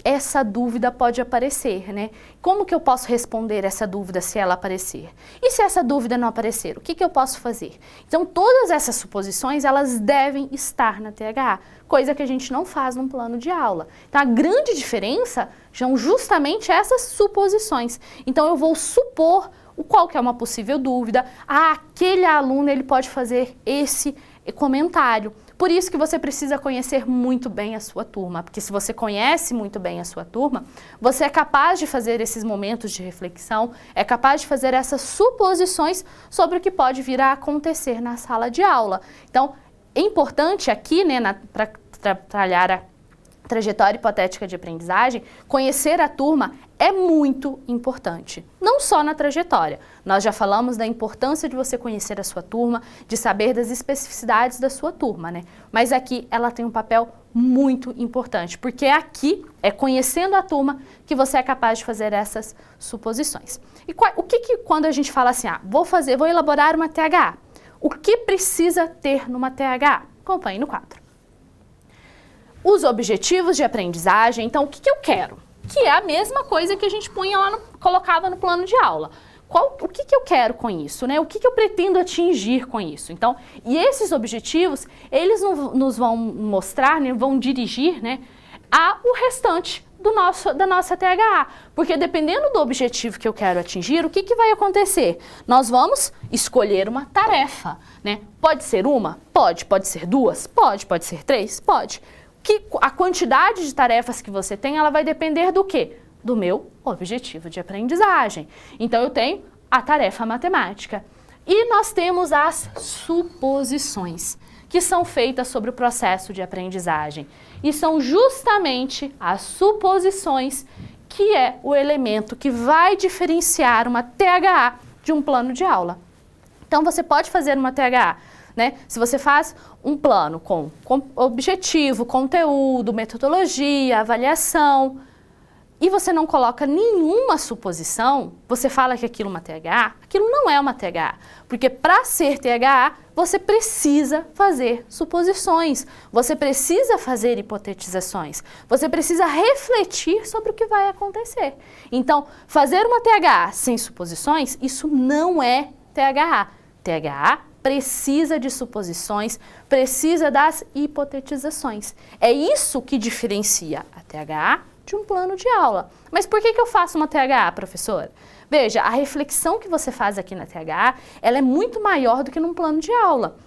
essa dúvida pode aparecer, né? Como que eu posso responder essa dúvida se ela aparecer? E se essa dúvida não aparecer, o que eu posso fazer? Então, todas essas suposições, elas devem estar na THA, coisa que a gente não faz num plano de aula. Então, a grande diferença são justamente essas suposições. Então, eu vou supor qual que é uma possível dúvida, aquele aluno ele pode fazer esse comentário. Por isso que você precisa conhecer muito bem a sua turma, porque se você conhece muito bem a sua turma, você é capaz de fazer esses momentos de reflexão, é capaz de fazer essas suposições sobre o que pode vir a acontecer na sala de aula. Então, é importante aqui, né, para trabalhar a trajetória hipotética de aprendizagem, conhecer a turma é muito importante, não só na trajetória. Nós já falamos da importância de você conhecer a sua turma, de saber das especificidades da sua turma, né? Mas aqui ela tem um papel muito importante, porque aqui é conhecendo a turma que você é capaz de fazer essas suposições. E quando a gente fala assim, vou elaborar uma THA, o que precisa ter numa THA? Acompanhe no quadro. Os objetivos de aprendizagem, então o que eu quero? Que é a mesma coisa que a gente colocava no plano de aula. O que eu quero com isso, né? O que eu pretendo atingir com isso? Então, e esses objetivos, eles nos vão mostrar, né, vão dirigir, né, o restante da nossa THA. Porque dependendo do objetivo que eu quero atingir, o que vai acontecer? Nós vamos escolher uma tarefa, né? Pode ser uma? Pode. Pode ser duas? Pode ser três? Pode. A quantidade de tarefas que você tem, ela vai depender do quê? Do meu objetivo de aprendizagem. Então, eu tenho a tarefa matemática. E nós temos as suposições, que são feitas sobre o processo de aprendizagem. E são justamente as suposições que é o elemento que vai diferenciar uma THA de um plano de aula. Então, você pode fazer uma THA, né? Se você faz um plano com objetivo, conteúdo, metodologia, avaliação, e você não coloca nenhuma suposição, você fala que aquilo é uma THA, aquilo não é uma THA. Porque para ser THA, você precisa fazer suposições, você precisa fazer hipotetizações, você precisa refletir sobre o que vai acontecer. Então, fazer uma THA sem suposições, isso não é THA. THA precisa de suposições, precisa das hipotetizações. É isso que diferencia a THA de um plano de aula. Mas por que eu faço uma THA, professora? Veja, a reflexão que você faz aqui na THA, ela é muito maior do que num plano de aula.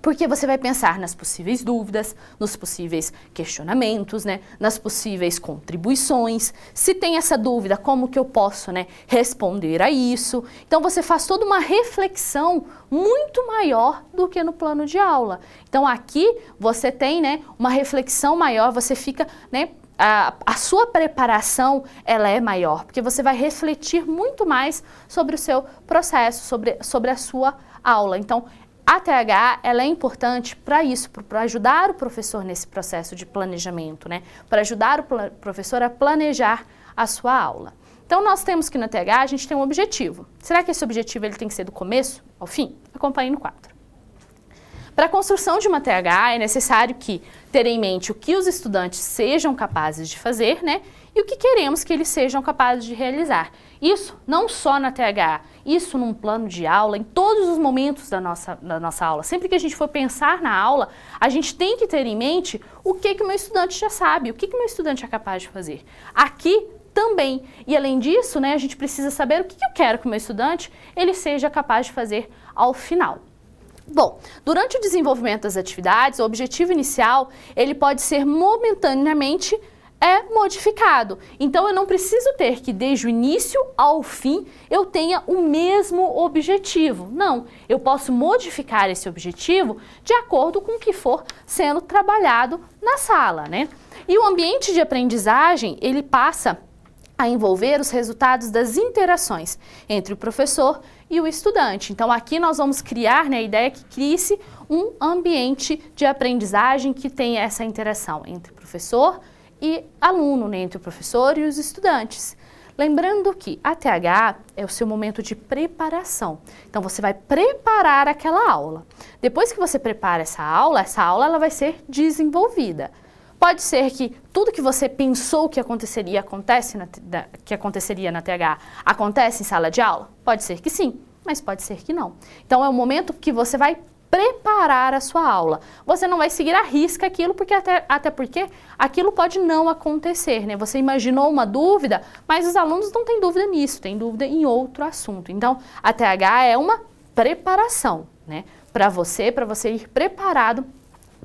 Porque você vai pensar nas possíveis dúvidas, nos possíveis questionamentos, né, nas possíveis contribuições. Se tem essa dúvida, como que eu posso, né, responder a isso? Então você faz toda uma reflexão muito maior do que no plano de aula. Então aqui você tem, né, uma reflexão maior, você fica, né, a sua preparação ela é maior, porque você vai refletir muito mais sobre o seu processo, sobre a sua aula. Então, a THA ela é importante para isso, para ajudar o professor nesse processo de planejamento, né? Para ajudar o professor a planejar a sua aula. Então, nós temos que na THA a gente tem um objetivo. Será que esse objetivo ele tem que ser do começo ao fim? Acompanhe no quadro. Para a construção de uma THA é necessário ter em mente o que os estudantes sejam capazes de fazer, né? E o que queremos que eles sejam capazes de realizar. Isso não só na THA, isso num plano de aula, em todos os momentos da nossa aula. Sempre que a gente for pensar na aula, a gente tem que ter em mente o que o meu estudante já sabe, o que o meu estudante é capaz de fazer. Aqui também. E além disso, né, a gente precisa saber o que eu quero que o meu estudante ele seja capaz de fazer ao final. Bom, durante o desenvolvimento das atividades, o objetivo inicial, ele pode ser momentaneamente modificado. Então, eu não preciso ter que, desde o início ao fim, eu tenha o mesmo objetivo. Não, eu posso modificar esse objetivo de acordo com o que for sendo trabalhado na sala, né? E o ambiente de aprendizagem, ele passa a envolver os resultados das interações entre o professor e o estudante. Então aqui nós vamos criar, né, a ideia que crie-se um ambiente de aprendizagem que tenha essa interação entre professor e aluno, né, entre o professor e os estudantes. Lembrando que a THA é o seu momento de preparação. Então você vai preparar aquela aula. Depois que você prepara essa aula ela vai ser desenvolvida. Pode ser que tudo que você pensou que aconteceria na THA acontece em sala de aula? Pode ser que sim, mas pode ser que não. Então é o momento que você vai preparar a sua aula. Você não vai seguir à risca aquilo, porque até porque aquilo pode não acontecer, né? Você imaginou uma dúvida, mas os alunos não têm dúvida nisso, têm dúvida em outro assunto. Então a THA é uma preparação, né? Para você ir preparado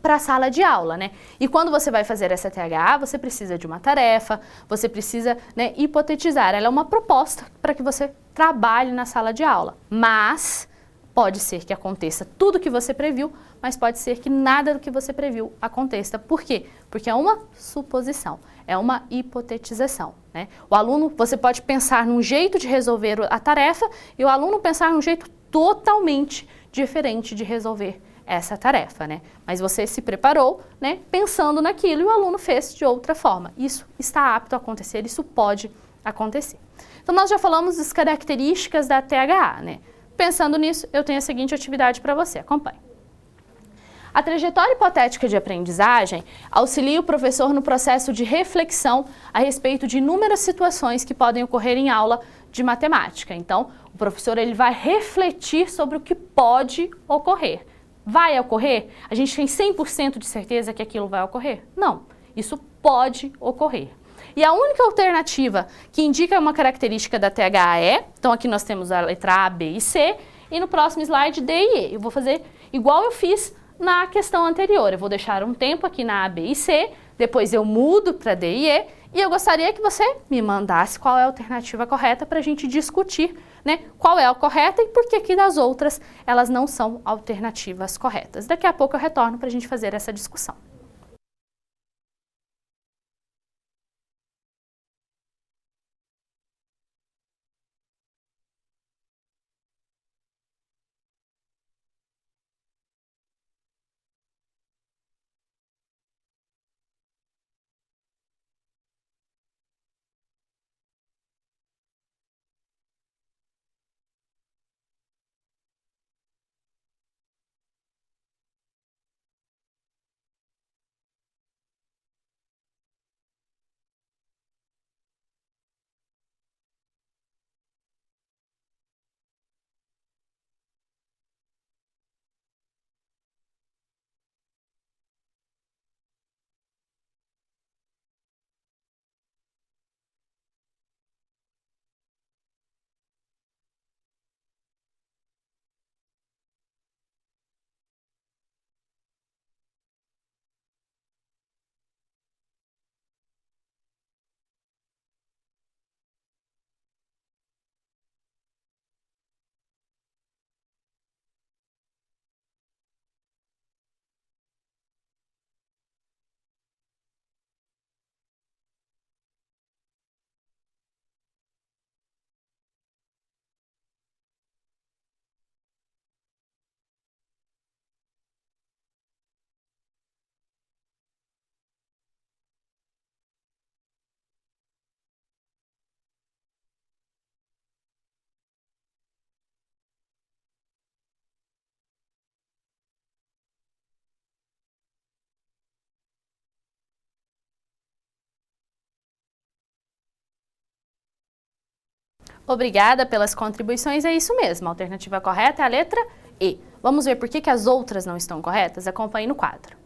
para a sala de aula, né? E quando você vai fazer essa THA, você precisa de uma tarefa, você precisa, né, hipotetizar. Ela é uma proposta para que você trabalhe na sala de aula. Mas pode ser que aconteça tudo que você previu, mas pode ser que nada do que você previu aconteça. Por quê? Porque é uma suposição, é uma hipotetização, né? O aluno, você pode pensar num jeito de resolver a tarefa e o aluno pensar num jeito totalmente diferente de resolver essa tarefa, né? Mas você se preparou, né, pensando naquilo e o aluno fez de outra forma. Isso está apto a acontecer, isso pode acontecer. Então nós já falamos das características da THA, né? Pensando nisso, eu tenho a seguinte atividade para você, acompanhe. A trajetória hipotética de aprendizagem auxilia o professor no processo de reflexão a respeito de inúmeras situações que podem ocorrer em aula de matemática. Então, o professor ele vai refletir sobre o que pode ocorrer. Vai ocorrer? A gente tem 100% de certeza que aquilo vai ocorrer? Não, isso pode ocorrer. E a única alternativa que indica uma característica da THA então aqui nós temos a letra A, B e C, e no próximo slide D e E. Eu vou fazer igual eu fiz na questão anterior, eu vou deixar um tempo aqui na A, B e C, depois eu mudo para D e E, e eu gostaria que você me mandasse qual é a alternativa correta para a gente discutir, né, qual é a correta e por que das outras elas não são alternativas corretas. Daqui a pouco eu retorno para a gente fazer essa discussão. Obrigada pelas contribuições, é isso mesmo. A alternativa correta é a letra E. Vamos ver por que as outras não estão corretas? Acompanhe no quadro.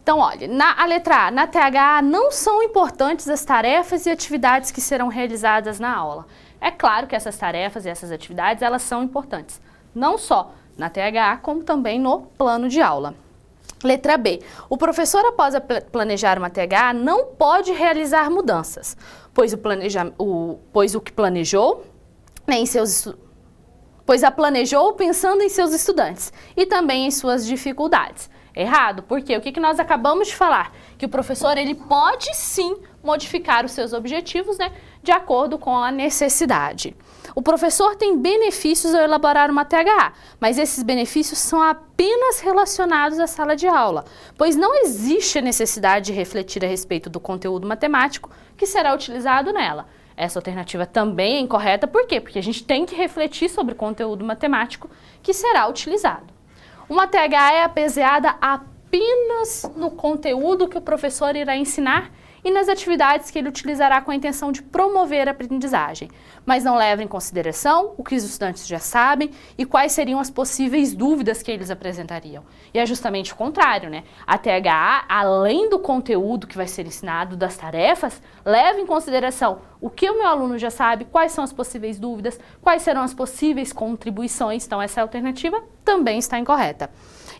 Então, olha, a letra A, na THA não são importantes as tarefas e atividades que serão realizadas na aula. É claro que essas tarefas e essas atividades, elas são importantes, não só na THA, como também no plano de aula. Letra B, o professor após planejar uma THA não pode realizar mudanças, pois o que planejou, né, pois a planejou pensando em seus estudantes e também em suas dificuldades. Errado, porque o que nós acabamos de falar? Que o professor ele pode sim modificar os seus objetivos, né, de acordo com a necessidade. O professor tem benefícios ao elaborar uma THA, mas esses benefícios são apenas relacionados à sala de aula, pois não existe a necessidade de refletir a respeito do conteúdo matemático que será utilizado nela. Essa alternativa também é incorreta, por quê? Porque a gente tem que refletir sobre o conteúdo matemático que será utilizado. Uma THA é baseada apenas no conteúdo que o professor irá ensinar e nas atividades que ele utilizará com a intenção de promover a aprendizagem, mas não leva em consideração o que os estudantes já sabem e quais seriam as possíveis dúvidas que eles apresentariam. E é justamente o contrário, né? A THA, além do conteúdo que vai ser ensinado, das tarefas, leva em consideração o que o meu aluno já sabe, quais são as possíveis dúvidas, quais serão as possíveis contribuições. Então, essa alternativa também está incorreta.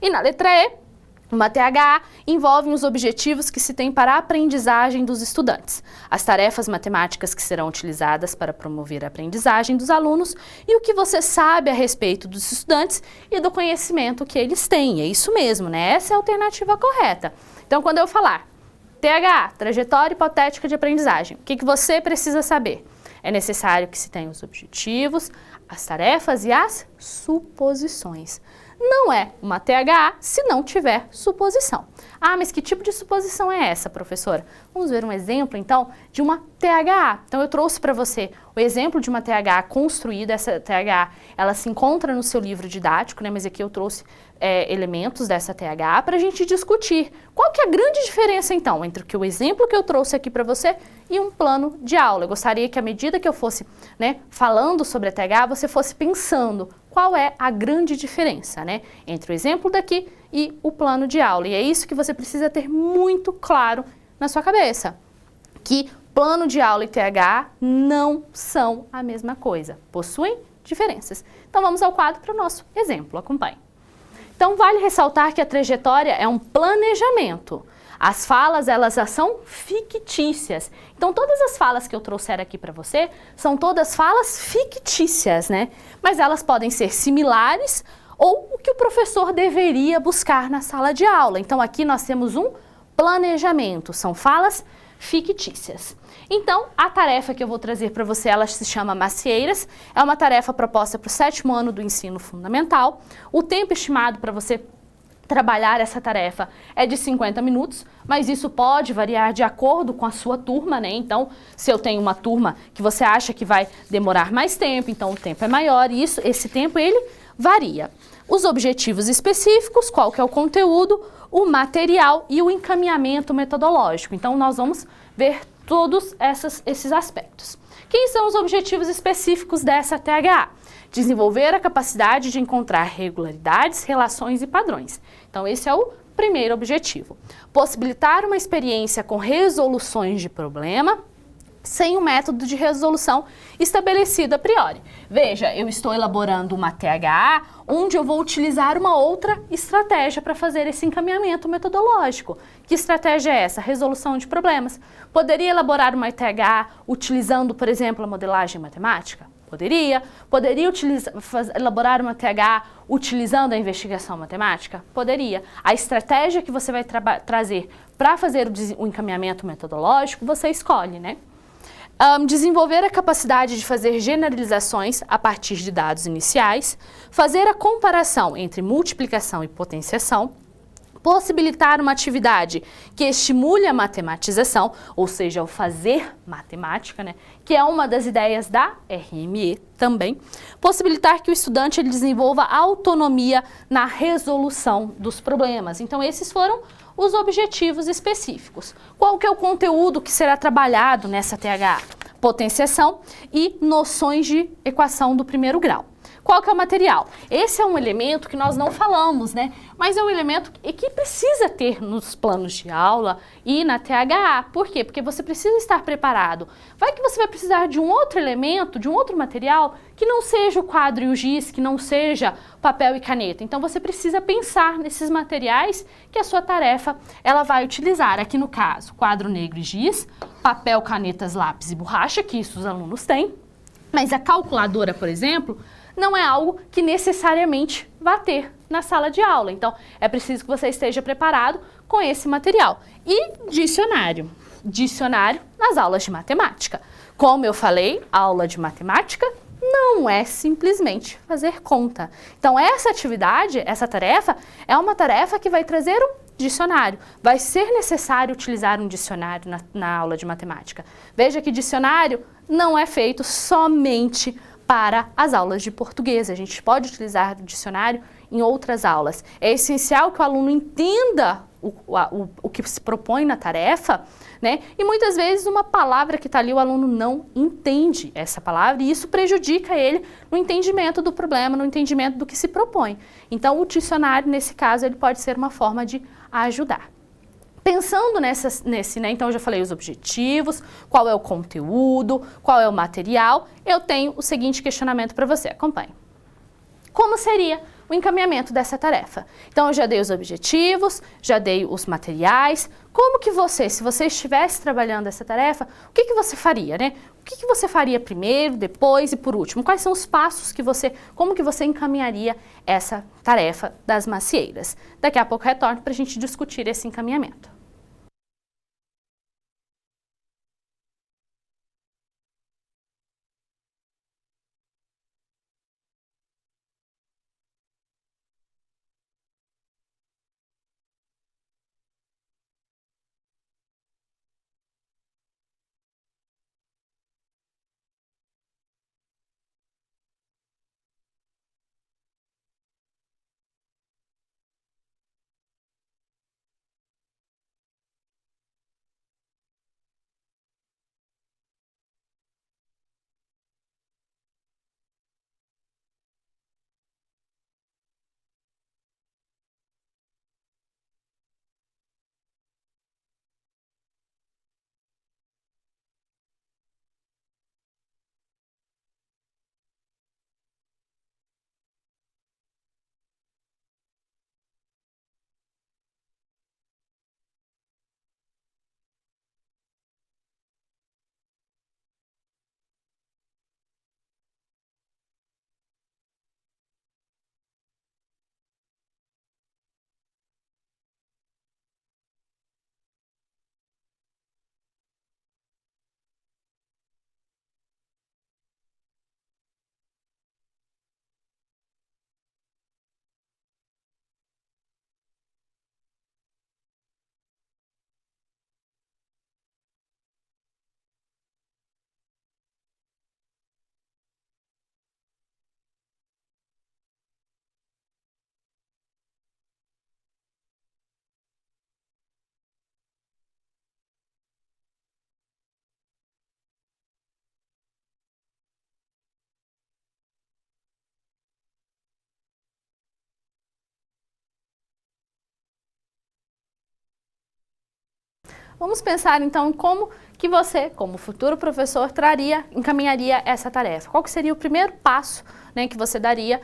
E na letra E, uma THA envolve os objetivos que se tem para a aprendizagem dos estudantes, as tarefas matemáticas que serão utilizadas para promover a aprendizagem dos alunos e o que você sabe a respeito dos estudantes e do conhecimento que eles têm. É isso mesmo, né? Essa é a alternativa correta. Então, quando eu falar THA, trajetória hipotética de aprendizagem, o que você precisa saber? É necessário que se tenha os objetivos, as tarefas e as suposições. Não é uma THA se não tiver suposição. Ah, mas que tipo de suposição é essa, professora? Vamos ver um exemplo, então, de uma THA. Então, eu trouxe para você o exemplo de uma THA construída. Essa THA, ela se encontra no seu livro didático, né? Mas aqui eu trouxe elementos dessa THA para a gente discutir. Qual que é a grande diferença, então, entre o exemplo que eu trouxe aqui para você e um plano de aula? Eu gostaria que, à medida que eu fosse, né, falando sobre a THA, você fosse pensando qual é a grande diferença, né, entre o exemplo daqui e o plano de aula. E é isso que você precisa ter muito claro na sua cabeça, que plano de aula e THA não são a mesma coisa, possuem diferenças. Então vamos ao quadro para o nosso exemplo, acompanhe. Então vale ressaltar que a trajetória é um planejamento. As falas, elas são fictícias. Então, todas as falas que eu trouxer aqui para você são todas falas fictícias, né? Mas elas podem ser similares ou o que o professor deveria buscar na sala de aula. Então, aqui nós temos um planejamento, são falas fictícias. Então, a tarefa que eu vou trazer para você, ela se chama Macieiras, é uma tarefa proposta para o 7º ano do ensino fundamental. O tempo estimado para você trabalhar essa tarefa é de 50 minutos, mas isso pode variar de acordo com a sua turma, né? Então, se eu tenho uma turma que você acha que vai demorar mais tempo, então o tempo é maior, e esse tempo ele varia. Os objetivos específicos, qual que é o conteúdo, o material e o encaminhamento metodológico. Então, nós vamos ver todos esses aspectos. Quem são os objetivos específicos dessa THA? Desenvolver a capacidade de encontrar regularidades, relações e padrões. Então, esse é o primeiro objetivo. Possibilitar uma experiência com resoluções de problema sem um método de resolução estabelecido a priori. Veja, eu estou elaborando uma THA onde eu vou utilizar uma outra estratégia para fazer esse encaminhamento metodológico. Que estratégia é essa? Resolução de problemas. Poderia elaborar uma THA utilizando, por exemplo, a modelagem matemática? Poderia elaborar uma THA utilizando a investigação matemática? Poderia. A estratégia que você vai trazer para fazer o encaminhamento metodológico, você escolhe, né? Desenvolver a capacidade de fazer generalizações a partir de dados iniciais, fazer a comparação entre multiplicação e potenciação, possibilitar uma atividade que estimule a matematização, ou seja, o fazer matemática, né, que é uma das ideias da RME também, possibilitar que o estudante ele desenvolva autonomia na resolução dos problemas. Então, esses foram os objetivos específicos. Qual que é o conteúdo que será trabalhado nessa THA? potenciação e noções de equação do primeiro grau. Qual que é o material? Esse é um elemento que nós não falamos, né? Mas é um elemento que precisa ter nos planos de aula e na THA. Por quê? Porque você precisa estar preparado. Vai que você vai precisar de um outro elemento, de um outro material, que não seja o quadro e o giz, que não seja papel e caneta. Então você precisa pensar nesses materiais que a sua tarefa ela vai utilizar. Aqui no caso, quadro negro e giz, papel, canetas, lápis e borracha, que isso os alunos têm. Mas a calculadora, por exemplo, não é algo que necessariamente vá ter na sala de aula. Então, é preciso que você esteja preparado com esse material. E dicionário. Dicionário nas aulas de matemática. Como eu falei, aula de matemática não é simplesmente fazer conta. Então, essa atividade, essa tarefa, é uma tarefa que vai trazer um dicionário. Vai ser necessário utilizar um dicionário na aula de matemática. Veja que dicionário não é feito somente para as aulas de português. A gente pode utilizar o dicionário em outras aulas. É essencial que o aluno entenda o que se propõe na tarefa, né? E muitas vezes uma palavra que está ali o aluno não entende essa palavra e isso prejudica ele no entendimento do problema, no entendimento do que se propõe. Então o dicionário, nesse caso, ele pode ser uma forma de ajudar. Pensando nesse, né, então eu já falei os objetivos, qual é o conteúdo, qual é o material, eu tenho o seguinte questionamento para você, acompanhe. Como seria o encaminhamento dessa tarefa? Então eu já dei os objetivos, já dei os materiais, como que você, se você estivesse trabalhando essa tarefa, o que você faria, né? O que você faria primeiro, depois e por último? Quais são os passos que como que você encaminharia essa tarefa das macieiras? Daqui a pouco retorno para a gente discutir esse encaminhamento. Vamos pensar então em como que você, como futuro professor, encaminharia essa tarefa. Qual que seria o primeiro passo, né, que você daria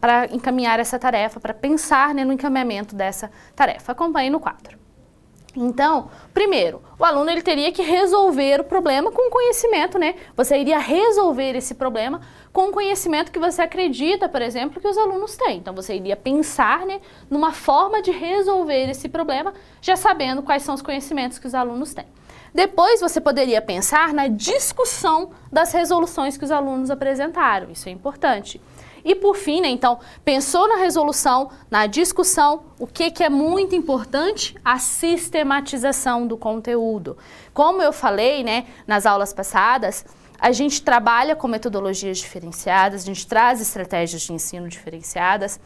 para encaminhar essa tarefa, para pensar, né, no encaminhamento dessa tarefa? Acompanhe no quadro. Então, primeiro, o aluno ele teria que resolver o problema com conhecimento, né? Você iria resolver esse problema com o conhecimento que você acredita, por exemplo, que os alunos têm. Então, você iria pensar, né, numa forma de resolver esse problema, já sabendo quais são os conhecimentos que os alunos têm. Depois, você poderia pensar na discussão das resoluções que os alunos apresentaram. Isso é importante. E por fim, né, então, pensou na resolução, na discussão, o que é muito importante? A sistematização do conteúdo. Como eu falei, né, nas aulas passadas, a gente trabalha com metodologias diferenciadas, a gente traz estratégias de ensino diferenciadas.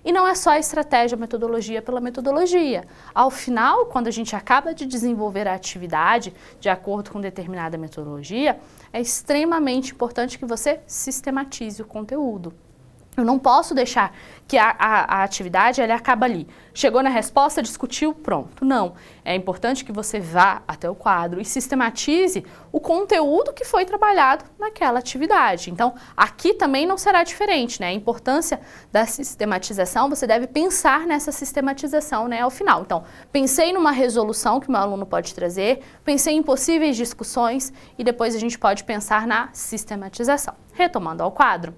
E não é só a estratégia, a metodologia pela metodologia. Ao final, quando a gente acaba de desenvolver a atividade de acordo com determinada metodologia, é extremamente importante que você sistematize o conteúdo. Eu não posso deixar que a atividade ela acaba ali. Chegou na resposta, discutiu, pronto. Não. É importante que você vá até o quadro e sistematize o conteúdo que foi trabalhado naquela atividade. Então, aqui também não será diferente, né? A importância da sistematização, você deve pensar nessa sistematização, né, ao final. Então, pensei numa resolução que o meu aluno pode trazer, pensei em possíveis discussões e depois a gente pode pensar na sistematização. Retomando ao quadro.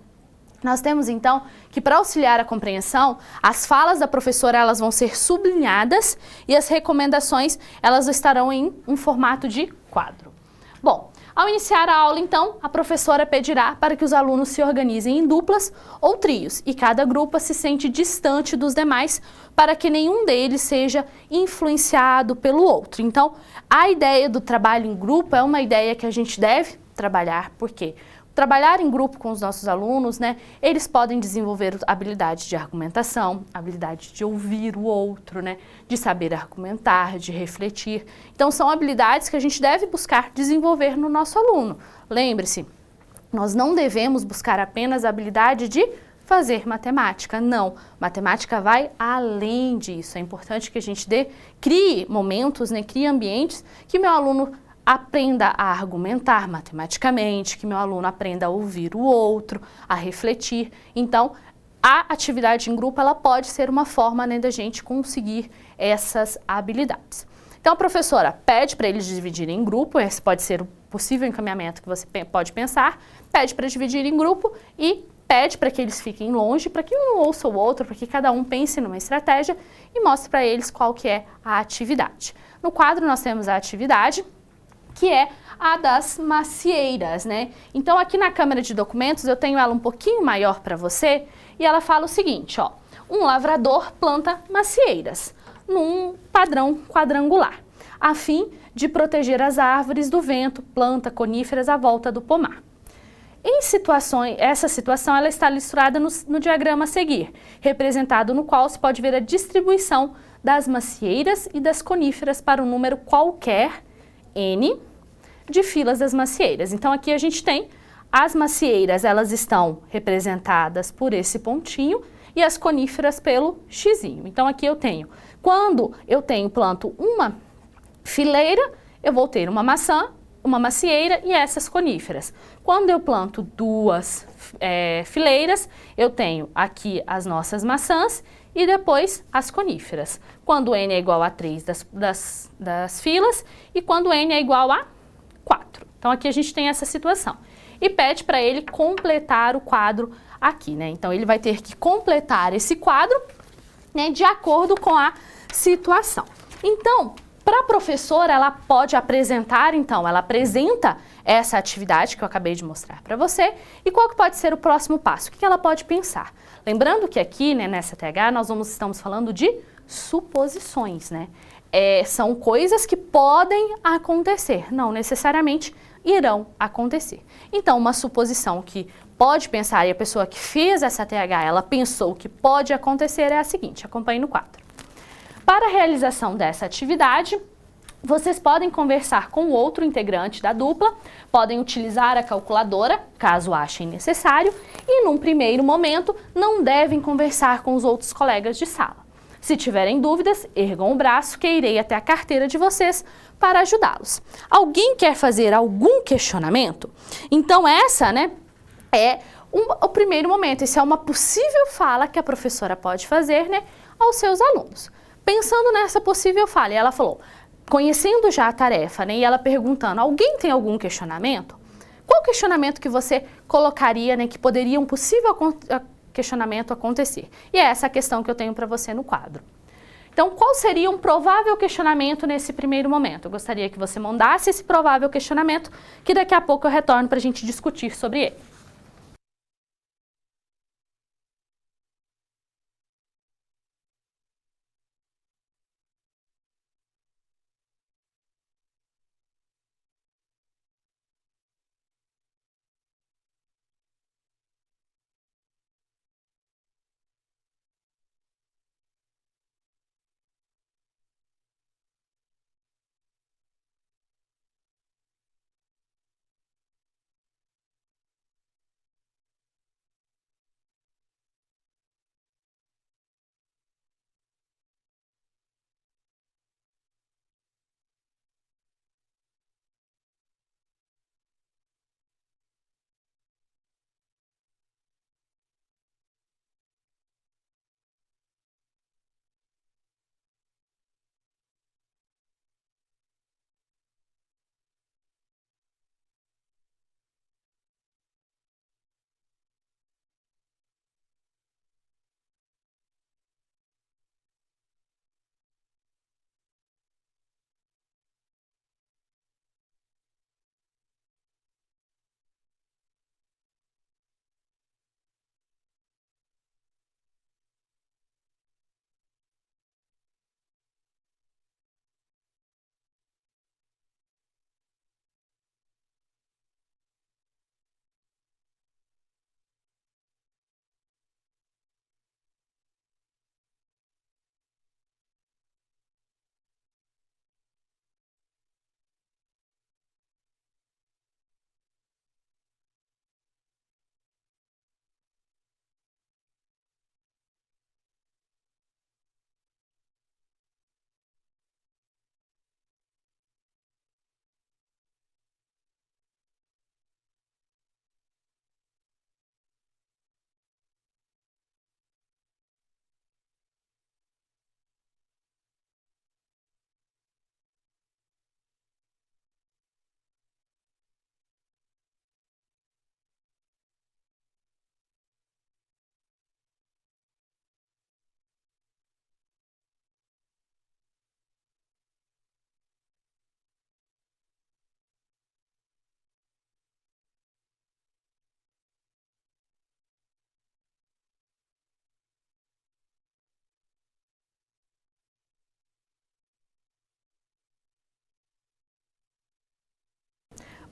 Nós temos então que para auxiliar a compreensão, as falas da professora elas vão ser sublinhadas e as recomendações elas estarão em um formato de quadro. Bom, ao iniciar a aula então, a professora pedirá para que os alunos se organizem em duplas ou trios e cada grupo se sente distante dos demais para que nenhum deles seja influenciado pelo outro. Então, a ideia do trabalho em grupo é uma ideia que a gente deve trabalhar, por quê? Trabalhar em grupo com os nossos alunos, né, eles podem desenvolver habilidade de argumentação, habilidade de ouvir o outro, né, de saber argumentar, de refletir. Então, são habilidades que a gente deve buscar desenvolver no nosso aluno. Lembre-se, nós não devemos buscar apenas a habilidade de fazer matemática, não. Matemática vai além disso. É importante que a gente crie momentos, né, crie ambientes que meu aluno aprenda a argumentar matematicamente, que meu aluno aprenda a ouvir o outro, a refletir. Então, a atividade em grupo ela pode ser uma forma, né, da gente conseguir essas habilidades. Então, a professora pede para eles dividirem em grupo, esse pode ser o possível encaminhamento que você pode pensar, pede para dividir em grupo e pede para que eles fiquem longe, para que um ouça o outro, para que cada um pense numa estratégia e mostre para eles qual que é a atividade. No quadro nós temos a atividade, que é a das macieiras, né? Então, aqui na câmera de documentos, eu tenho ela um pouquinho maior para você, e ela fala o seguinte, ó, um lavrador planta macieiras num padrão quadrangular, a fim de proteger as árvores do vento, planta coníferas à volta do pomar. Essa situação ela está ilustrada no diagrama a seguir, representado no qual se pode ver a distribuição das macieiras e das coníferas para um número qualquer, N, de filas das macieiras. Então, aqui a gente tem as macieiras, elas estão representadas por esse pontinho e as coníferas pelo xizinho. Então, aqui eu tenho, quando eu planto uma fileira, eu vou ter uma maçã, uma macieira e essas coníferas. Quando eu planto duas fileiras, eu tenho aqui as nossas maçãs e depois as coníferas. Quando n é igual a 3 das filas e quando n é igual a 4. Então, aqui a gente tem essa situação. E pede para ele completar o quadro aqui, né? Então, ele vai ter que completar esse quadro, né, de acordo com a situação. Então, para a professora, ela pode apresentar, então, ela apresenta essa atividade que eu acabei de mostrar para você. E qual que pode ser o próximo passo? O que ela pode pensar? Lembrando que aqui, né, nessa TH, nós estamos falando de suposições, né? São coisas que podem acontecer, não necessariamente irão acontecer. Então, uma suposição que pode pensar, e a pessoa que fez essa TH, ela pensou que pode acontecer é a seguinte, acompanhe no quadro. Para a realização dessa atividade, vocês podem conversar com outro integrante da dupla, podem utilizar a calculadora, caso achem necessário, e num primeiro momento não devem conversar com os outros colegas de sala. Se tiverem dúvidas, ergam o braço que irei até a carteira de vocês para ajudá-los. Alguém quer fazer algum questionamento? Então essa, né, é o primeiro momento. Isso é uma possível fala que a professora pode fazer, né, aos seus alunos. Pensando nessa possível fala, e ela falou, conhecendo já a tarefa, né, e ela perguntando, alguém tem algum questionamento? Qual questionamento que você colocaria, né, que poderia um possível questionamento acontecer? E é essa a questão que eu tenho para você no quadro. Então, qual seria um provável questionamento nesse primeiro momento? Eu gostaria que você mandasse esse provável questionamento, que daqui a pouco eu retorno para a gente discutir sobre ele.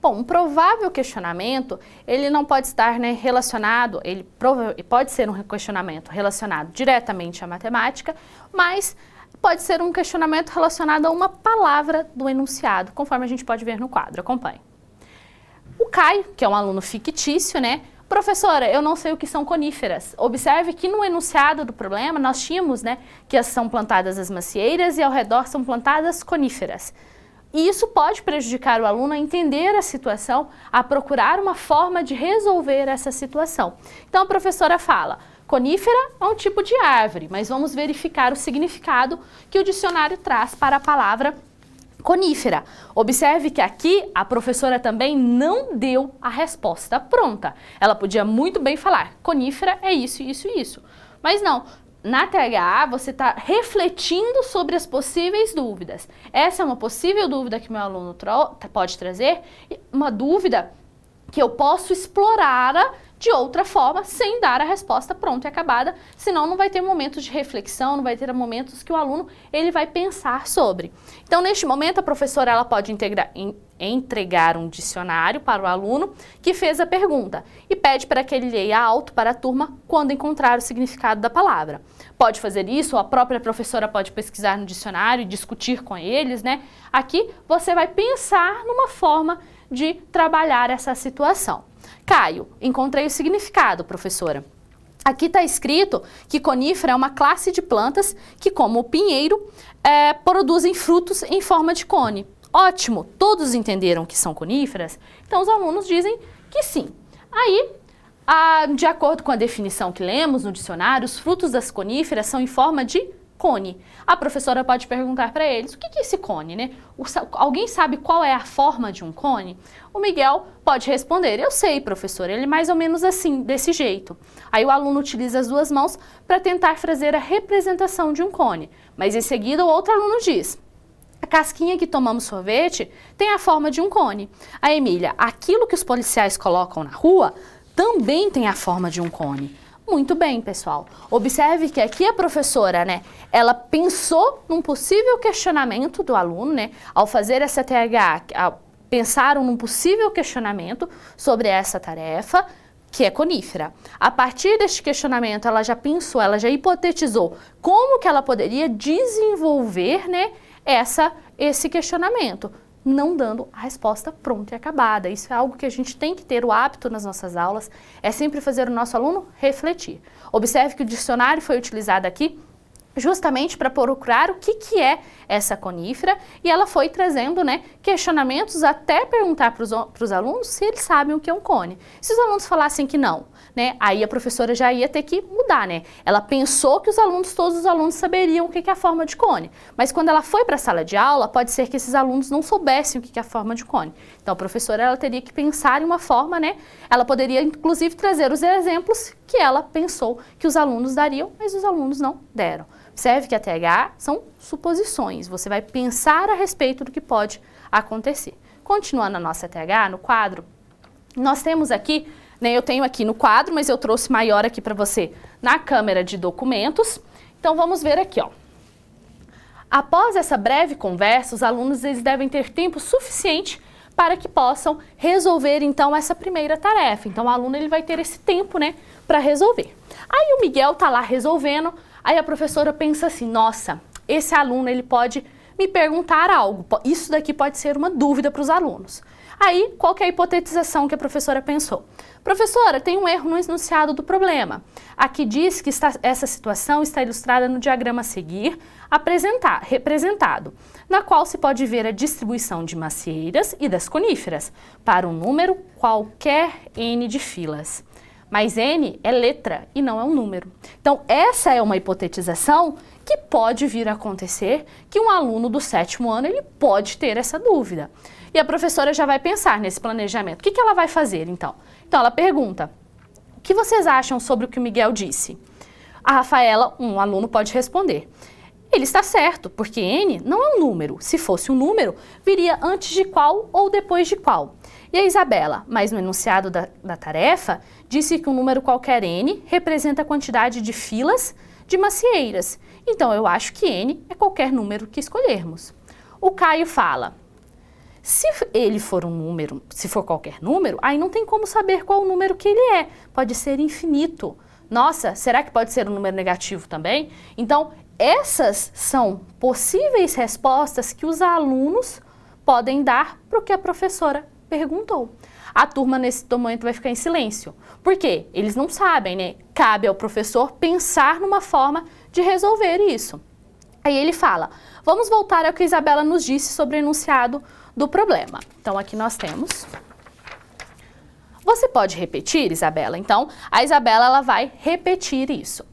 Bom, um provável questionamento, ele não pode estar, né, relacionado, ele pode ser um questionamento relacionado diretamente à matemática, mas pode ser um questionamento relacionado a uma palavra do enunciado, conforme a gente pode ver no quadro. Acompanhe. O Caio, que é um aluno fictício, né? Professora, eu não sei o que são coníferas. Observe que no enunciado do problema nós tínhamos, né, que são plantadas as macieiras e ao redor são plantadas coníferas. E isso pode prejudicar o aluno a entender a situação, a procurar uma forma de resolver essa situação. Então a professora fala, conífera é um tipo de árvore, mas vamos verificar o significado que o dicionário traz para a palavra conífera. Observe que aqui a professora também não deu a resposta pronta. Ela podia muito bem falar, conífera é isso, isso e isso. Mas não. Na THA, você está refletindo sobre as possíveis dúvidas. Essa é uma possível dúvida que meu aluno pode trazer, uma dúvida que eu posso explorar de outra forma, sem dar a resposta pronta e acabada, senão não vai ter momentos de reflexão, não vai ter momentos que o aluno ele vai pensar sobre. Então, neste momento, a professora ela pode entregar um dicionário para o aluno que fez a pergunta e pede para que ele leia alto para a turma quando encontrar o significado da palavra. Pode fazer isso, ou a própria professora pode pesquisar no dicionário e discutir com eles, né? Aqui você vai pensar numa forma de trabalhar essa situação. Caio, encontrei o significado, professora. Aqui está escrito que conífera é uma classe de plantas que, como o pinheiro, produzem frutos em forma de cone. Ótimo, todos entenderam que são coníferas? Então os alunos dizem que sim. Aí, de acordo com a definição que lemos no dicionário, os frutos das coníferas são em forma de cone. A professora pode perguntar para eles, o que é esse cone, né? Alguém sabe qual é a forma de um cone? O Miguel pode responder, eu sei, professora, ele é mais ou menos assim, desse jeito. Aí o aluno utiliza as duas mãos para tentar fazer a representação de um cone. Mas em seguida o outro aluno diz, a casquinha que tomamos sorvete tem a forma de um cone. A Emília, aquilo que os policiais colocam na rua também tem a forma de um cone. Muito bem, pessoal. Observe que aqui a professora, né, ela pensou num possível questionamento do aluno, né, ao fazer essa THA, pensaram num possível questionamento sobre essa tarefa, que é conífera. A partir deste questionamento, ela já pensou, ela já hipotetizou como que ela poderia desenvolver, né, esse questionamento, não dando a resposta pronta e acabada. Isso é algo que a gente tem que ter o hábito nas nossas aulas, é sempre fazer o nosso aluno refletir. Observe que o dicionário foi utilizado aqui justamente para procurar o que é essa conífera e ela foi trazendo, né, questionamentos até perguntar para os alunos se eles sabem o que é um cone. Se os alunos falassem que não, né, aí a professora já ia ter que mudar, né? Ela pensou que todos os alunos saberiam o que é a forma de cone, mas quando ela foi para a sala de aula, pode ser que esses alunos não soubessem o que é a forma de cone. Então a professora ela teria que pensar em uma forma, né? Ela poderia inclusive trazer os exemplos que ela pensou que os alunos dariam, mas os alunos não deram. Observe que a THA são suposições, você vai pensar a respeito do que pode acontecer. Continuando a nossa THA, no quadro, nós temos aqui, né, eu tenho aqui no quadro, mas eu trouxe maior aqui para você na câmera de documentos. Então vamos ver aqui, ó. Após essa breve conversa, os alunos eles devem ter tempo suficiente para que possam resolver então essa primeira tarefa. Então o aluno ele vai ter esse tempo, né, para resolver. Aí o Miguel tá lá resolvendo. Aí a professora pensa assim, nossa, esse aluno ele pode me perguntar algo, isso daqui pode ser uma dúvida para os alunos. Aí, qual que é a hipotetização que a professora pensou? Professora, tem um erro no enunciado do problema. Aqui diz que essa situação está ilustrada no diagrama a seguir, representado, na qual se pode ver a distribuição de macieiras e das coníferas, para um número qualquer N de filas. Mas N é letra e não é um número. Então, essa é uma hipotetização que pode vir a acontecer, que um aluno do 7º ano ele pode ter essa dúvida. E a professora já vai pensar nesse planejamento. O que ela vai fazer, então? Então, ela pergunta, o que vocês acham sobre o que o Miguel disse? A Rafaela, um aluno, pode responder. Ele está certo, porque N não é um número. Se fosse um número, viria antes de qual ou depois de qual. E a Isabela, mas no enunciado da tarefa, disse que um número qualquer N representa a quantidade de filas de macieiras. Então, eu acho que N é qualquer número que escolhermos. O Caio fala, Se ele for um número, se for qualquer número, aí não tem como saber qual o número que ele é. Pode ser infinito. Nossa, será que pode ser um número negativo também? Então, essas são possíveis respostas que os alunos podem dar para o que a professora perguntou. A turma nesse momento vai ficar em silêncio. Por quê? Eles não sabem, né? Cabe ao professor pensar numa forma de resolver isso. Aí ele fala, vamos voltar ao que a Isabela nos disse sobre o enunciado do problema. Então aqui nós temos... Você pode repetir, Isabela? Então, a Isabela ela vai repetir isso.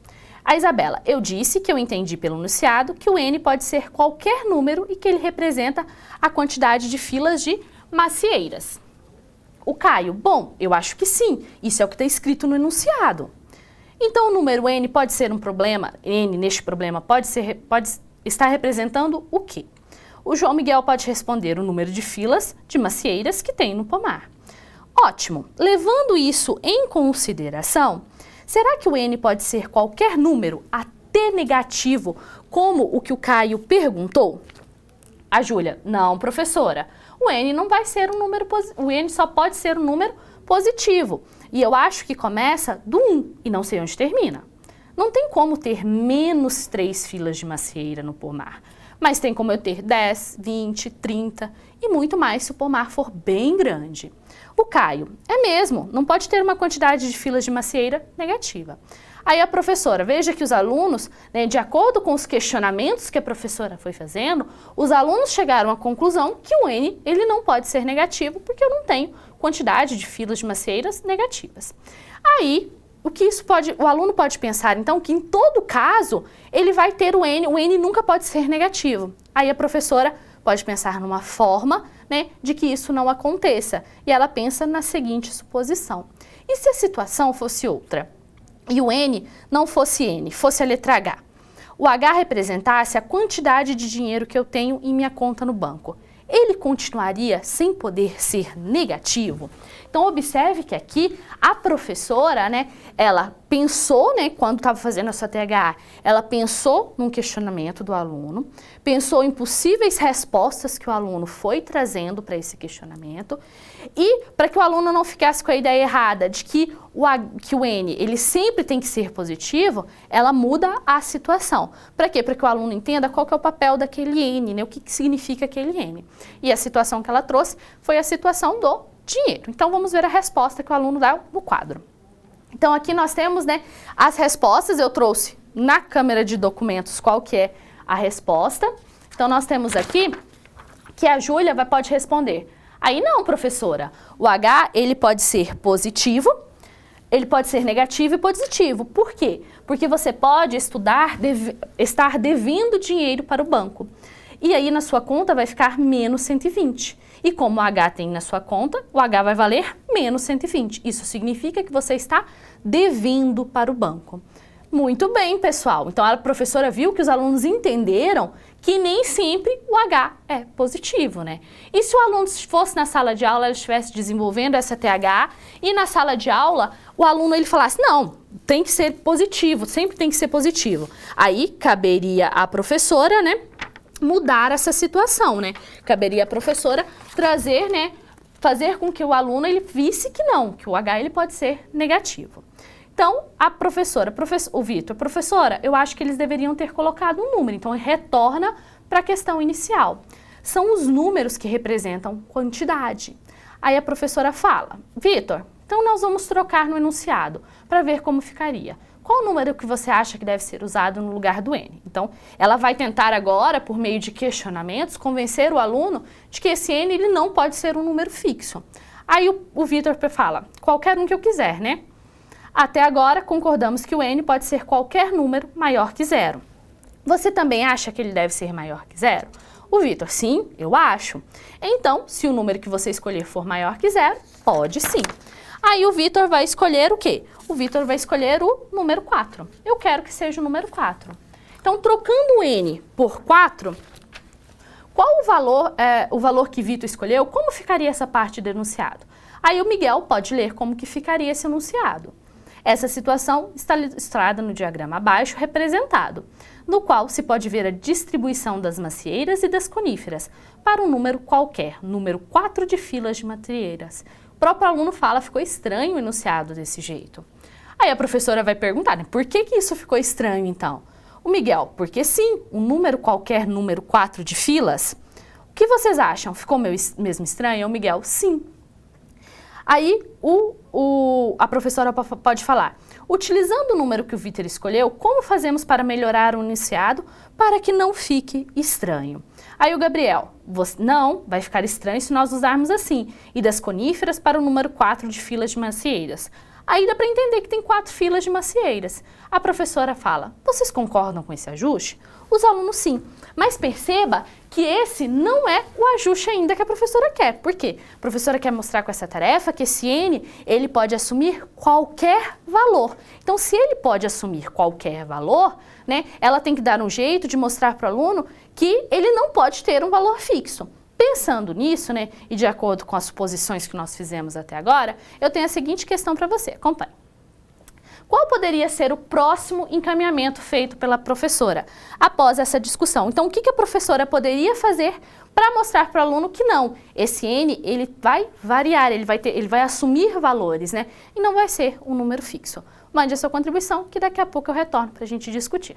A Isabela, eu disse que eu entendi pelo enunciado que o N pode ser qualquer número e que ele representa a quantidade de filas de macieiras. O Caio, bom, eu acho que sim, isso é o que está escrito no enunciado. Então o número N pode ser um problema, N neste problema pode estar representando o quê? O João Miguel pode responder o número de filas de macieiras que tem no pomar. Ótimo, levando isso em consideração, será que o N pode ser qualquer número até negativo, como o que o Caio perguntou? A Júlia, não, professora, o N não vai ser um número positivo, o N só pode ser um número positivo. E eu acho que começa do 1 e não sei onde termina. Não tem como ter menos 3 filas de macieira no pomar, mas tem como eu ter 10, 20, 30 e muito mais se o pomar for bem grande. O Caio, é mesmo, não pode ter uma quantidade de filas de macieira negativa. Aí a professora, veja que os alunos, né, de acordo com os questionamentos que a professora foi fazendo, os alunos chegaram à conclusão que o N ele não pode ser negativo porque eu não tenho quantidade de filas de macieiras negativas. Aí, o aluno pode pensar então que em todo caso ele vai ter o N nunca pode ser negativo. Aí a professora pode pensar numa forma, né, de que isso não aconteça. E ela pensa na seguinte suposição. E se a situação fosse outra? E o N não fosse N, fosse a letra H. O H representasse a quantidade de dinheiro que eu tenho em minha conta no banco. Ele continuaria sem poder ser negativo? Então, observe que aqui a professora, né, ela pensou, né, quando estava fazendo a sua TH, ela pensou num questionamento do aluno, pensou em possíveis respostas que o aluno foi trazendo para esse questionamento e para que o aluno não ficasse com a ideia errada de que o N ele sempre tem que ser positivo, ela muda a situação. Para quê? Para que o aluno entenda qual que é o papel daquele N, né, o que significa aquele N. E a situação que ela trouxe foi a situação do dinheiro. Então, vamos ver a resposta que o aluno dá no quadro. Então, aqui nós temos, né, as respostas. Eu trouxe na câmera de documentos qual que é a resposta. Então, nós temos aqui que a Júlia pode responder. Aí, não, professora, o H, ele pode ser positivo, ele pode ser negativo e positivo. Por quê? Porque você pode estar devendo dinheiro para o banco. E aí, na sua conta, vai ficar menos 120. E como o H tem na sua conta, o H vai valer menos 120. Isso significa que você está devendo para o banco. Muito bem, pessoal. Então, a professora viu que os alunos entenderam que nem sempre o H é positivo, né? E se o aluno fosse na sala de aula, ele estivesse desenvolvendo essa TH, e na sala de aula, o aluno ele falasse, não, tem que ser positivo, sempre tem que ser positivo. Aí, caberia à professora, né, mudar essa situação, né? Caberia à professora trazer, né, fazer com que o aluno ele visse que não, que o H ele pode ser negativo. Então, a professora, o Vitor, professora, eu acho que eles deveriam ter colocado um número. Então, retorna para a questão inicial. São os números que representam quantidade. Aí a professora fala, Vitor, então nós vamos trocar no enunciado para ver como ficaria. Qual o número que você acha que deve ser usado no lugar do N? Então, ela vai tentar agora, por meio de questionamentos, convencer o aluno de que esse N ele não pode ser um número fixo. Aí o Vitor fala, qualquer um que eu quiser, né? Até agora, concordamos que o N pode ser qualquer número maior que 0. Você também acha que ele deve ser maior que 0? O Vitor, sim, eu acho. Então, se o número que você escolher for maior que 0, pode sim. Aí o Vitor vai escolher o quê? O Vitor vai escolher o número 4. Eu quero que seja o número 4. Então, trocando o N por 4, qual o valor que Vitor escolheu? Como ficaria essa parte do enunciado? Aí o Miguel pode ler como que ficaria esse enunciado. Essa situação está ilustrada no diagrama abaixo representado, no qual se pode ver a distribuição das macieiras e das coníferas para um número qualquer, número 4 de filas de macieiras. O próprio aluno fala, ficou estranho o enunciado desse jeito. Aí a professora vai perguntar, né, por que isso ficou estranho então? O Miguel, porque sim, um número qualquer, número 4 de filas. O que vocês acham? Ficou mesmo estranho? O Miguel, sim. Aí a professora pode falar, utilizando o número que o Vitor escolheu, como fazemos para melhorar o enunciado para que não fique estranho? Aí o Gabriel, não, vai ficar estranho se nós usarmos assim, e das coníferas para o número 4 de filas de macieiras. Aí dá para entender que tem 4 filas de macieiras. A professora fala, vocês concordam com esse ajuste? Os alunos sim, mas perceba que esse não é o ajuste ainda que a professora quer. Por quê? A professora quer mostrar com essa tarefa que esse N, ele pode assumir qualquer valor. Então, se ele pode assumir qualquer valor, né, ela tem que dar um jeito de mostrar para o aluno que ele não pode ter um valor fixo. Pensando nisso, né, e de acordo com as suposições que nós fizemos até agora, eu tenho a seguinte questão para você, acompanhe. Qual poderia ser o próximo encaminhamento feito pela professora após essa discussão? Então, o que a professora poderia fazer para mostrar para o aluno que não, esse N ele vai variar, ele vai assumir valores, né, e não vai ser um número fixo. Mande a sua contribuição que daqui a pouco eu retorno para a gente discutir.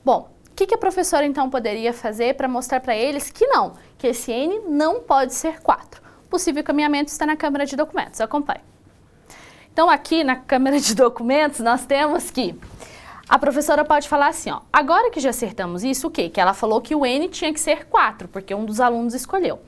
Bom, o que a professora então poderia fazer para mostrar para eles que não, que esse N não pode ser 4? O possível caminhamento está na câmara de documentos, acompanhe. Então aqui na câmara de documentos nós temos que a professora pode falar assim, ó, agora que já acertamos isso, o quê? Que ela falou que o N tinha que ser 4, porque um dos alunos escolheu.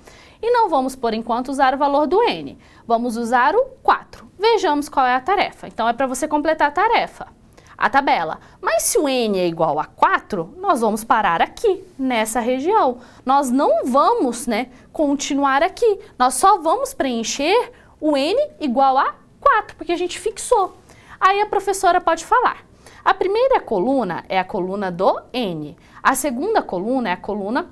E não vamos, por enquanto, usar o valor do N, vamos usar o 4. Vejamos qual é a tarefa. Então é para você completar a tarefa. A tabela. Mas se o N é igual a 4, nós vamos parar aqui, nessa região. Nós não vamos, né, continuar aqui. Nós só vamos preencher o N igual a 4, porque a gente fixou. Aí a professora pode falar. A primeira coluna é a coluna do N, a segunda coluna é a coluna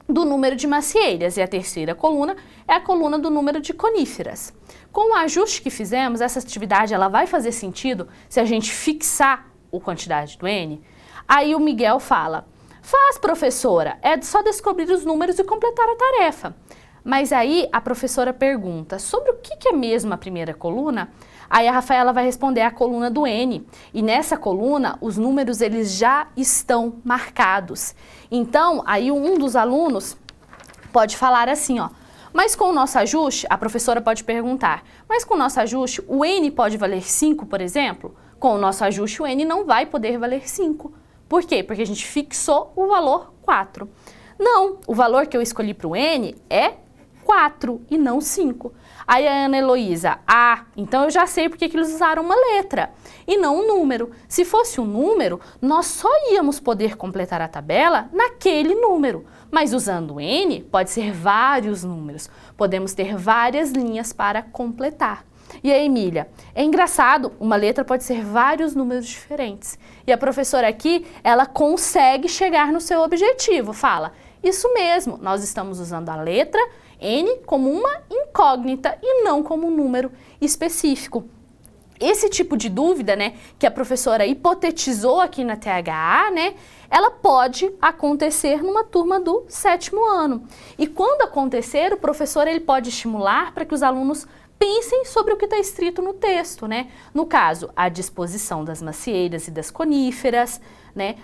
do número de macieiras e a terceira coluna é a coluna do número de coníferas. Com o ajuste que fizemos, essa atividade ela vai fazer sentido se a gente fixar a quantidade do N. Aí o Miguel fala, faz professora, é só descobrir os números e completar a tarefa. Mas aí a professora pergunta, sobre o que é mesmo a primeira coluna? Aí a Rafaela vai responder a coluna do N, e nessa coluna os números eles já estão marcados. Então, aí um dos alunos pode falar assim, ó, mas com o nosso ajuste, a professora pode perguntar, mas com o nosso ajuste o N pode valer 5, por exemplo? Com o nosso ajuste o N não vai poder valer 5. Por quê? Porque a gente fixou o valor 4. Não, o valor que eu escolhi para o N é 4 e não 5. Aí a Ana Heloísa, então eu já sei porque que eles usaram uma letra e não um número. Se fosse um número, nós só íamos poder completar a tabela naquele número. Mas usando o N, pode ser vários números. Podemos ter várias linhas para completar. E aí, Emília, é engraçado, uma letra pode ser vários números diferentes. E a professora aqui, ela consegue chegar no seu objetivo. Fala, isso mesmo, nós estamos usando a letra N como uma incógnita e não como um número específico. Esse tipo de dúvida, né, que a professora hipotetizou aqui na THA, né, ela pode acontecer numa turma do 7º ano. E quando acontecer, o professor ele pode estimular para que os alunos pensem sobre o que está escrito no texto, né? No caso, a disposição das macieiras e das coníferas, né,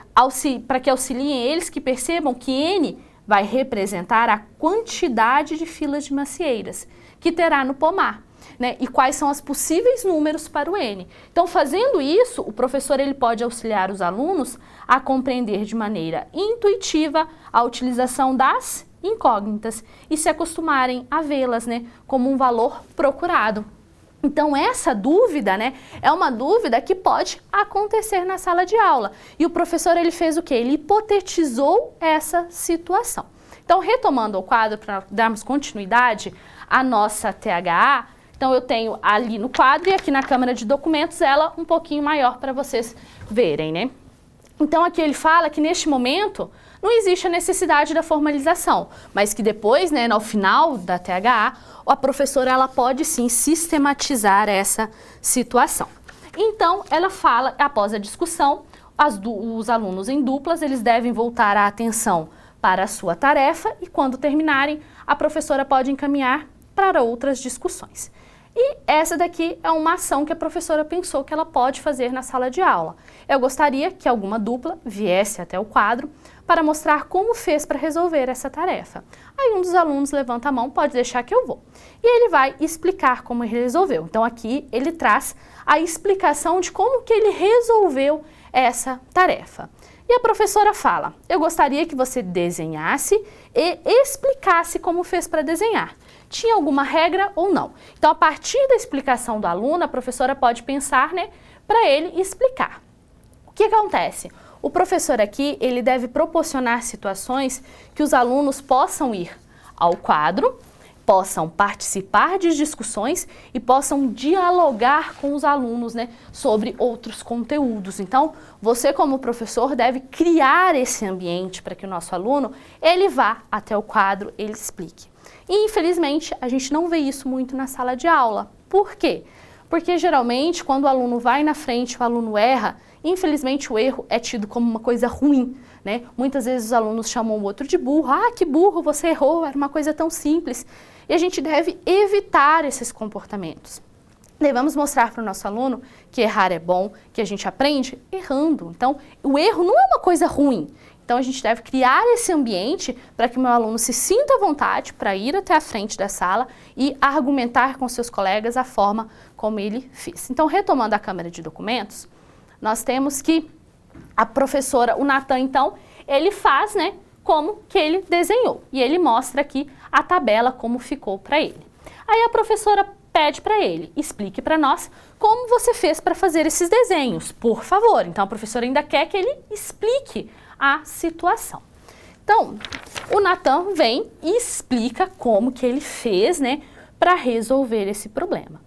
para que auxiliem eles que percebam que N vai representar a quantidade de filas de macieiras que terá no pomar, né? E quais são os possíveis números para o N. Então, fazendo isso, o professor ele pode auxiliar os alunos a compreender de maneira intuitiva a utilização das incógnitas e se acostumarem a vê-las, né, como um valor procurado. Então essa dúvida, né, é uma dúvida que pode acontecer na sala de aula. E o professor ele fez o quê? Ele hipotetizou essa situação. Então, retomando o quadro para darmos continuidade à nossa THA, então eu tenho ali no quadro e aqui na câmera de documentos ela um pouquinho maior para vocês verem, né? Então aqui ele fala que neste momento não existe a necessidade da formalização, mas que depois, né, no final da THA, a professora ela pode sim sistematizar essa situação. Então ela fala, após a discussão, os alunos em duplas, eles devem voltar a atenção para a sua tarefa e quando terminarem, a professora pode encaminhar para outras discussões. E essa daqui é uma ação que a professora pensou que ela pode fazer na sala de aula. Eu gostaria que alguma dupla viesse até o quadro para mostrar como fez para resolver essa tarefa. Aí um dos alunos levanta a mão, pode deixar que eu vou. E ele vai explicar como ele resolveu. Então aqui ele traz a explicação de como que ele resolveu essa tarefa. E a professora fala, eu gostaria que você desenhasse e explicasse como fez para desenhar. Tinha alguma regra ou não? Então, a partir da explicação do aluno, a professora pode pensar, né, para ele explicar. O que acontece? O professor aqui, ele deve proporcionar situações que os alunos possam ir ao quadro, possam participar de discussões e possam dialogar com os alunos, né, sobre outros conteúdos. Então, você como professor deve criar esse ambiente para que o nosso aluno, ele vá até o quadro, ele explique. E, infelizmente, a gente não vê isso muito na sala de aula. Por quê? Porque, geralmente, quando o aluno vai na frente, o aluno erra, infelizmente, o erro é tido como uma coisa ruim, né? Muitas vezes os alunos chamam o outro de burro. Ah, que burro, você errou, era uma coisa tão simples. E a gente deve evitar esses comportamentos. Devemos mostrar para o nosso aluno que errar é bom, que a gente aprende errando. Então, o erro não é uma coisa ruim. Então, a gente deve criar esse ambiente para que o meu aluno se sinta à vontade para ir até a frente da sala e argumentar com seus colegas a forma como ele fez. Então, retomando a câmera de documentos, nós temos que a professora, o Natan, então, ele faz, né, como que ele desenhou. E ele mostra aqui a tabela como ficou para ele. Aí a professora pede para ele, explique para nós como você fez para fazer esses desenhos, por favor. Então, a professora ainda quer que ele explique a situação. Então, o Natan vem e explica como que ele fez, né, para resolver esse problema.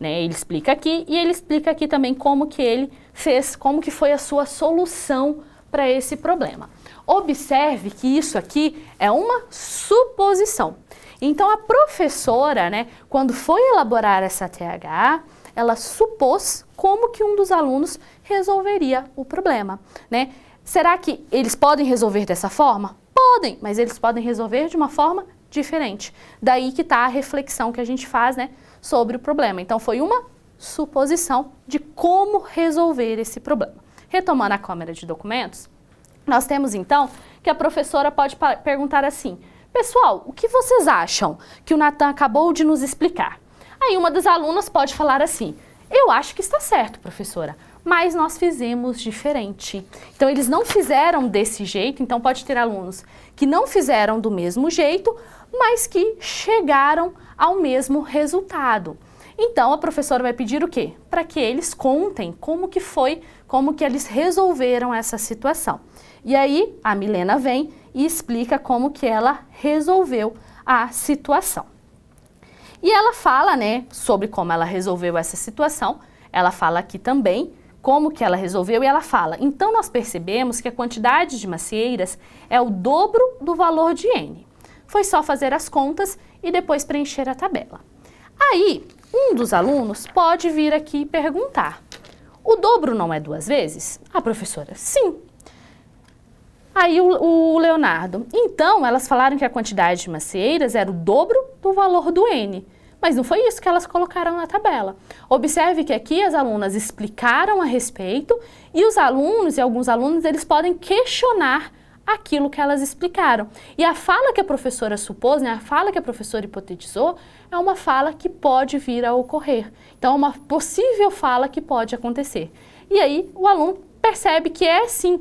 né? Ele explica aqui e ele explica aqui também como que ele fez, como que foi a sua solução para esse problema. Observe que isso aqui é uma suposição. Então a professora, né, quando foi elaborar essa THA, ela supôs como que um dos alunos resolveria o problema, né? Será que eles podem resolver dessa forma? Podem, mas eles podem resolver de uma forma diferente. Daí que está a reflexão que a gente faz, né, sobre o problema. Então foi uma suposição de como resolver esse problema. Retomando a câmera de documentos, nós temos então que a professora pode perguntar assim: pessoal, o que vocês acham que o Natan acabou de nos explicar? Aí uma das alunas pode falar assim: eu acho que está certo, professora, mas nós fizemos diferente. Então eles não fizeram desse jeito, então pode ter alunos que não fizeram do mesmo jeito, mas que chegaram ao mesmo resultado. Então a professora vai pedir o quê? Para que eles contem como que foi, como que eles resolveram essa situação. E aí a Milena vem e explica como que ela resolveu a situação. E ela fala, né, sobre como ela resolveu essa situação. Ela fala aqui também como que ela resolveu e ela fala: então nós percebemos que a quantidade de macieiras é o dobro do valor de N. Foi só fazer as contas e depois preencher a tabela. Aí, um dos alunos pode vir aqui e perguntar: o dobro não é 2 vezes? A professora: sim. Aí o Leonardo: então elas falaram que a quantidade de macieiras era o dobro do valor do N. Mas não foi isso que elas colocaram na tabela. Observe que aqui as alunas explicaram a respeito e os alunos e alguns alunos eles podem questionar aquilo que elas explicaram. E a fala que a professora supôs, né, a fala que a professora hipotetizou, é uma fala que pode vir a ocorrer. Então é uma possível fala que pode acontecer. E aí o aluno percebe que é sim,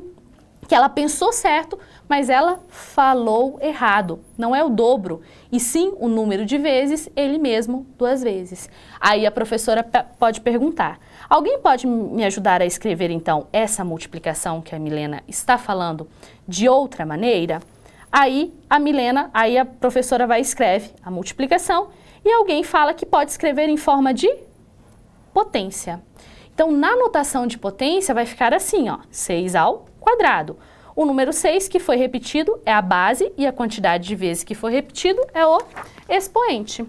que ela pensou certo, mas ela falou errado. Não é o dobro, e sim o número de vezes, ele mesmo 2 vezes. Aí a professora pode perguntar: alguém pode me ajudar a escrever então essa multiplicação que a Milena está falando de outra maneira? Aí a professora vai e escreve a multiplicação e alguém fala que pode escrever em forma de potência. Então na notação de potência vai ficar assim, ó, 6 ao quadrado. O número 6 que foi repetido é a base e a quantidade de vezes que foi repetido é o expoente.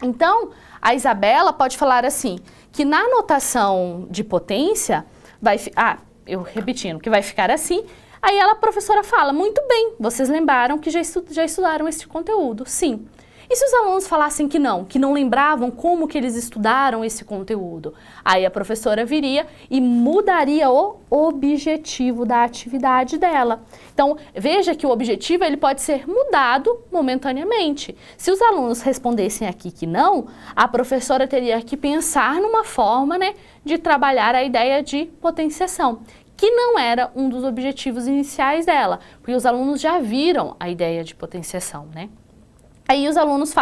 Então, a Isabela pode falar assim, que na notação de potência, que vai ficar assim, aí a professora fala: muito bem, vocês lembraram que já estudaram esse conteúdo? Sim. E se os alunos falassem que não lembravam como que eles estudaram esse conteúdo? Aí a professora viria e mudaria o objetivo da atividade dela. Então, veja que o objetivo ele pode ser mudado momentaneamente. Se os alunos respondessem aqui que não, a professora teria que pensar numa forma, né, de trabalhar a ideia de potenciação, que não era um dos objetivos iniciais dela, porque os alunos já viram a ideia de potenciação, né? Aí os alunos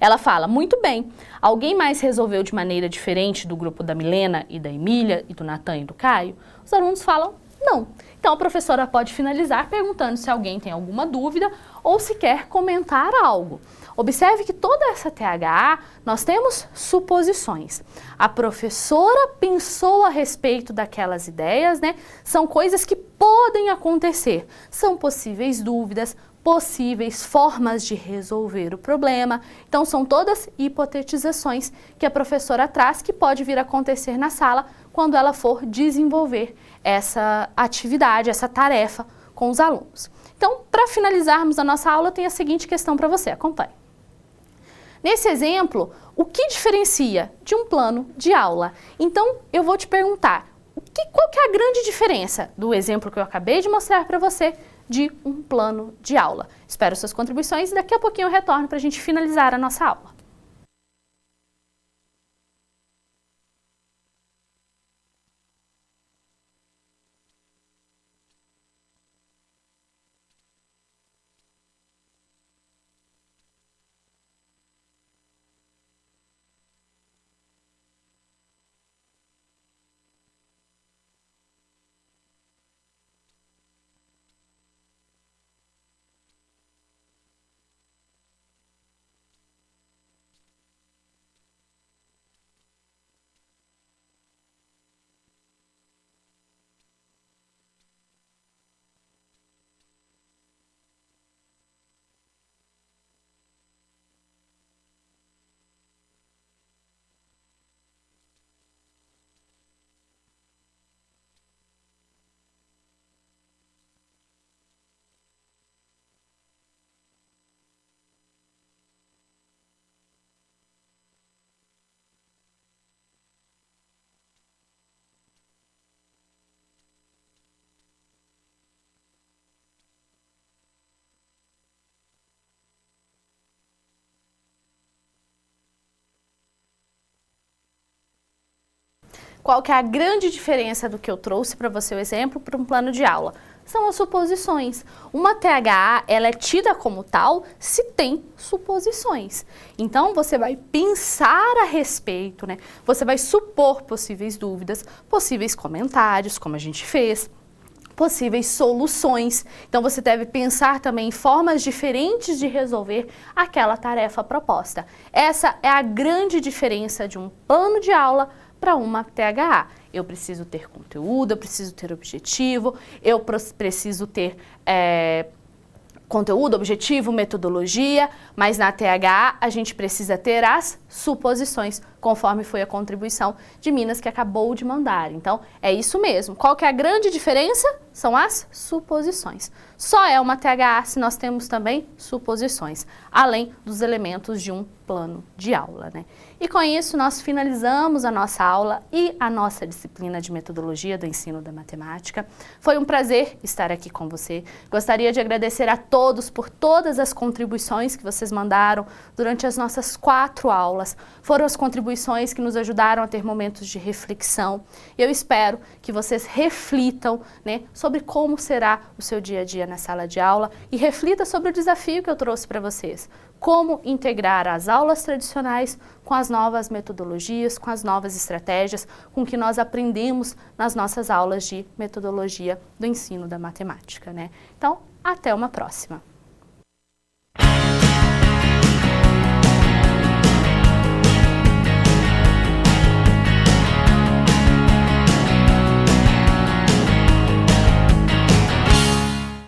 ela fala: muito bem, alguém mais resolveu de maneira diferente do grupo da Milena e da Emília e do Natan e do Caio? Os alunos falam: não. Então a professora pode finalizar perguntando se alguém tem alguma dúvida ou se quer comentar algo. Observe que toda essa THA nós temos suposições. A professora pensou a respeito daquelas ideias, né? São coisas que podem acontecer, são possíveis dúvidas, possíveis formas de resolver o problema. Então são todas hipotetizações que a professora traz que pode vir a acontecer na sala quando ela for desenvolver essa atividade, essa tarefa com os alunos. Então, para finalizarmos a nossa aula, tem a seguinte questão para você, acompanhe. Nesse exemplo, o que diferencia de um plano de aula? Então, eu vou te perguntar, qual que é a grande diferença do exemplo que eu acabei de mostrar para você de um plano de aula? Espero suas contribuições e daqui a pouquinho eu retorno para a gente finalizar a nossa aula. qual que é a grande diferença do que eu trouxe para você o exemplo para um plano de aula? São as suposições. Uma THA, ela é tida como tal se tem suposições. Então, você vai pensar a respeito, né? Você vai supor possíveis dúvidas, possíveis comentários, como a gente fez, possíveis soluções. Então, você deve pensar também em formas diferentes de resolver aquela tarefa proposta. Essa é a grande diferença de um plano de aula para uma THA. Eu preciso ter conteúdo, eu preciso ter objetivo, eu preciso ter conteúdo, objetivo, metodologia, mas na THA a gente precisa ter as suposições, conforme foi a contribuição de Minas que acabou de mandar. Então, é isso mesmo. Qual que é a grande diferença? São as suposições. Só é uma THA se nós temos também suposições, além dos elementos de um plano de aula, né? E com isso, nós finalizamos a nossa aula e a nossa disciplina de metodologia do ensino da matemática. Foi um prazer estar aqui com você. Gostaria de agradecer a todos por todas as contribuições que vocês mandaram durante as nossas 4 aulas. Foram as contribuições que nos ajudaram a ter momentos de reflexão. Eu espero que vocês reflitam, né, sobre como será o seu dia a dia na sala de aula e reflita sobre o desafio que eu trouxe para vocês. Como integrar as aulas tradicionais com as novas metodologias, com as novas estratégias, com o que nós aprendemos nas nossas aulas de metodologia do ensino da matemática, né? Então, até uma próxima!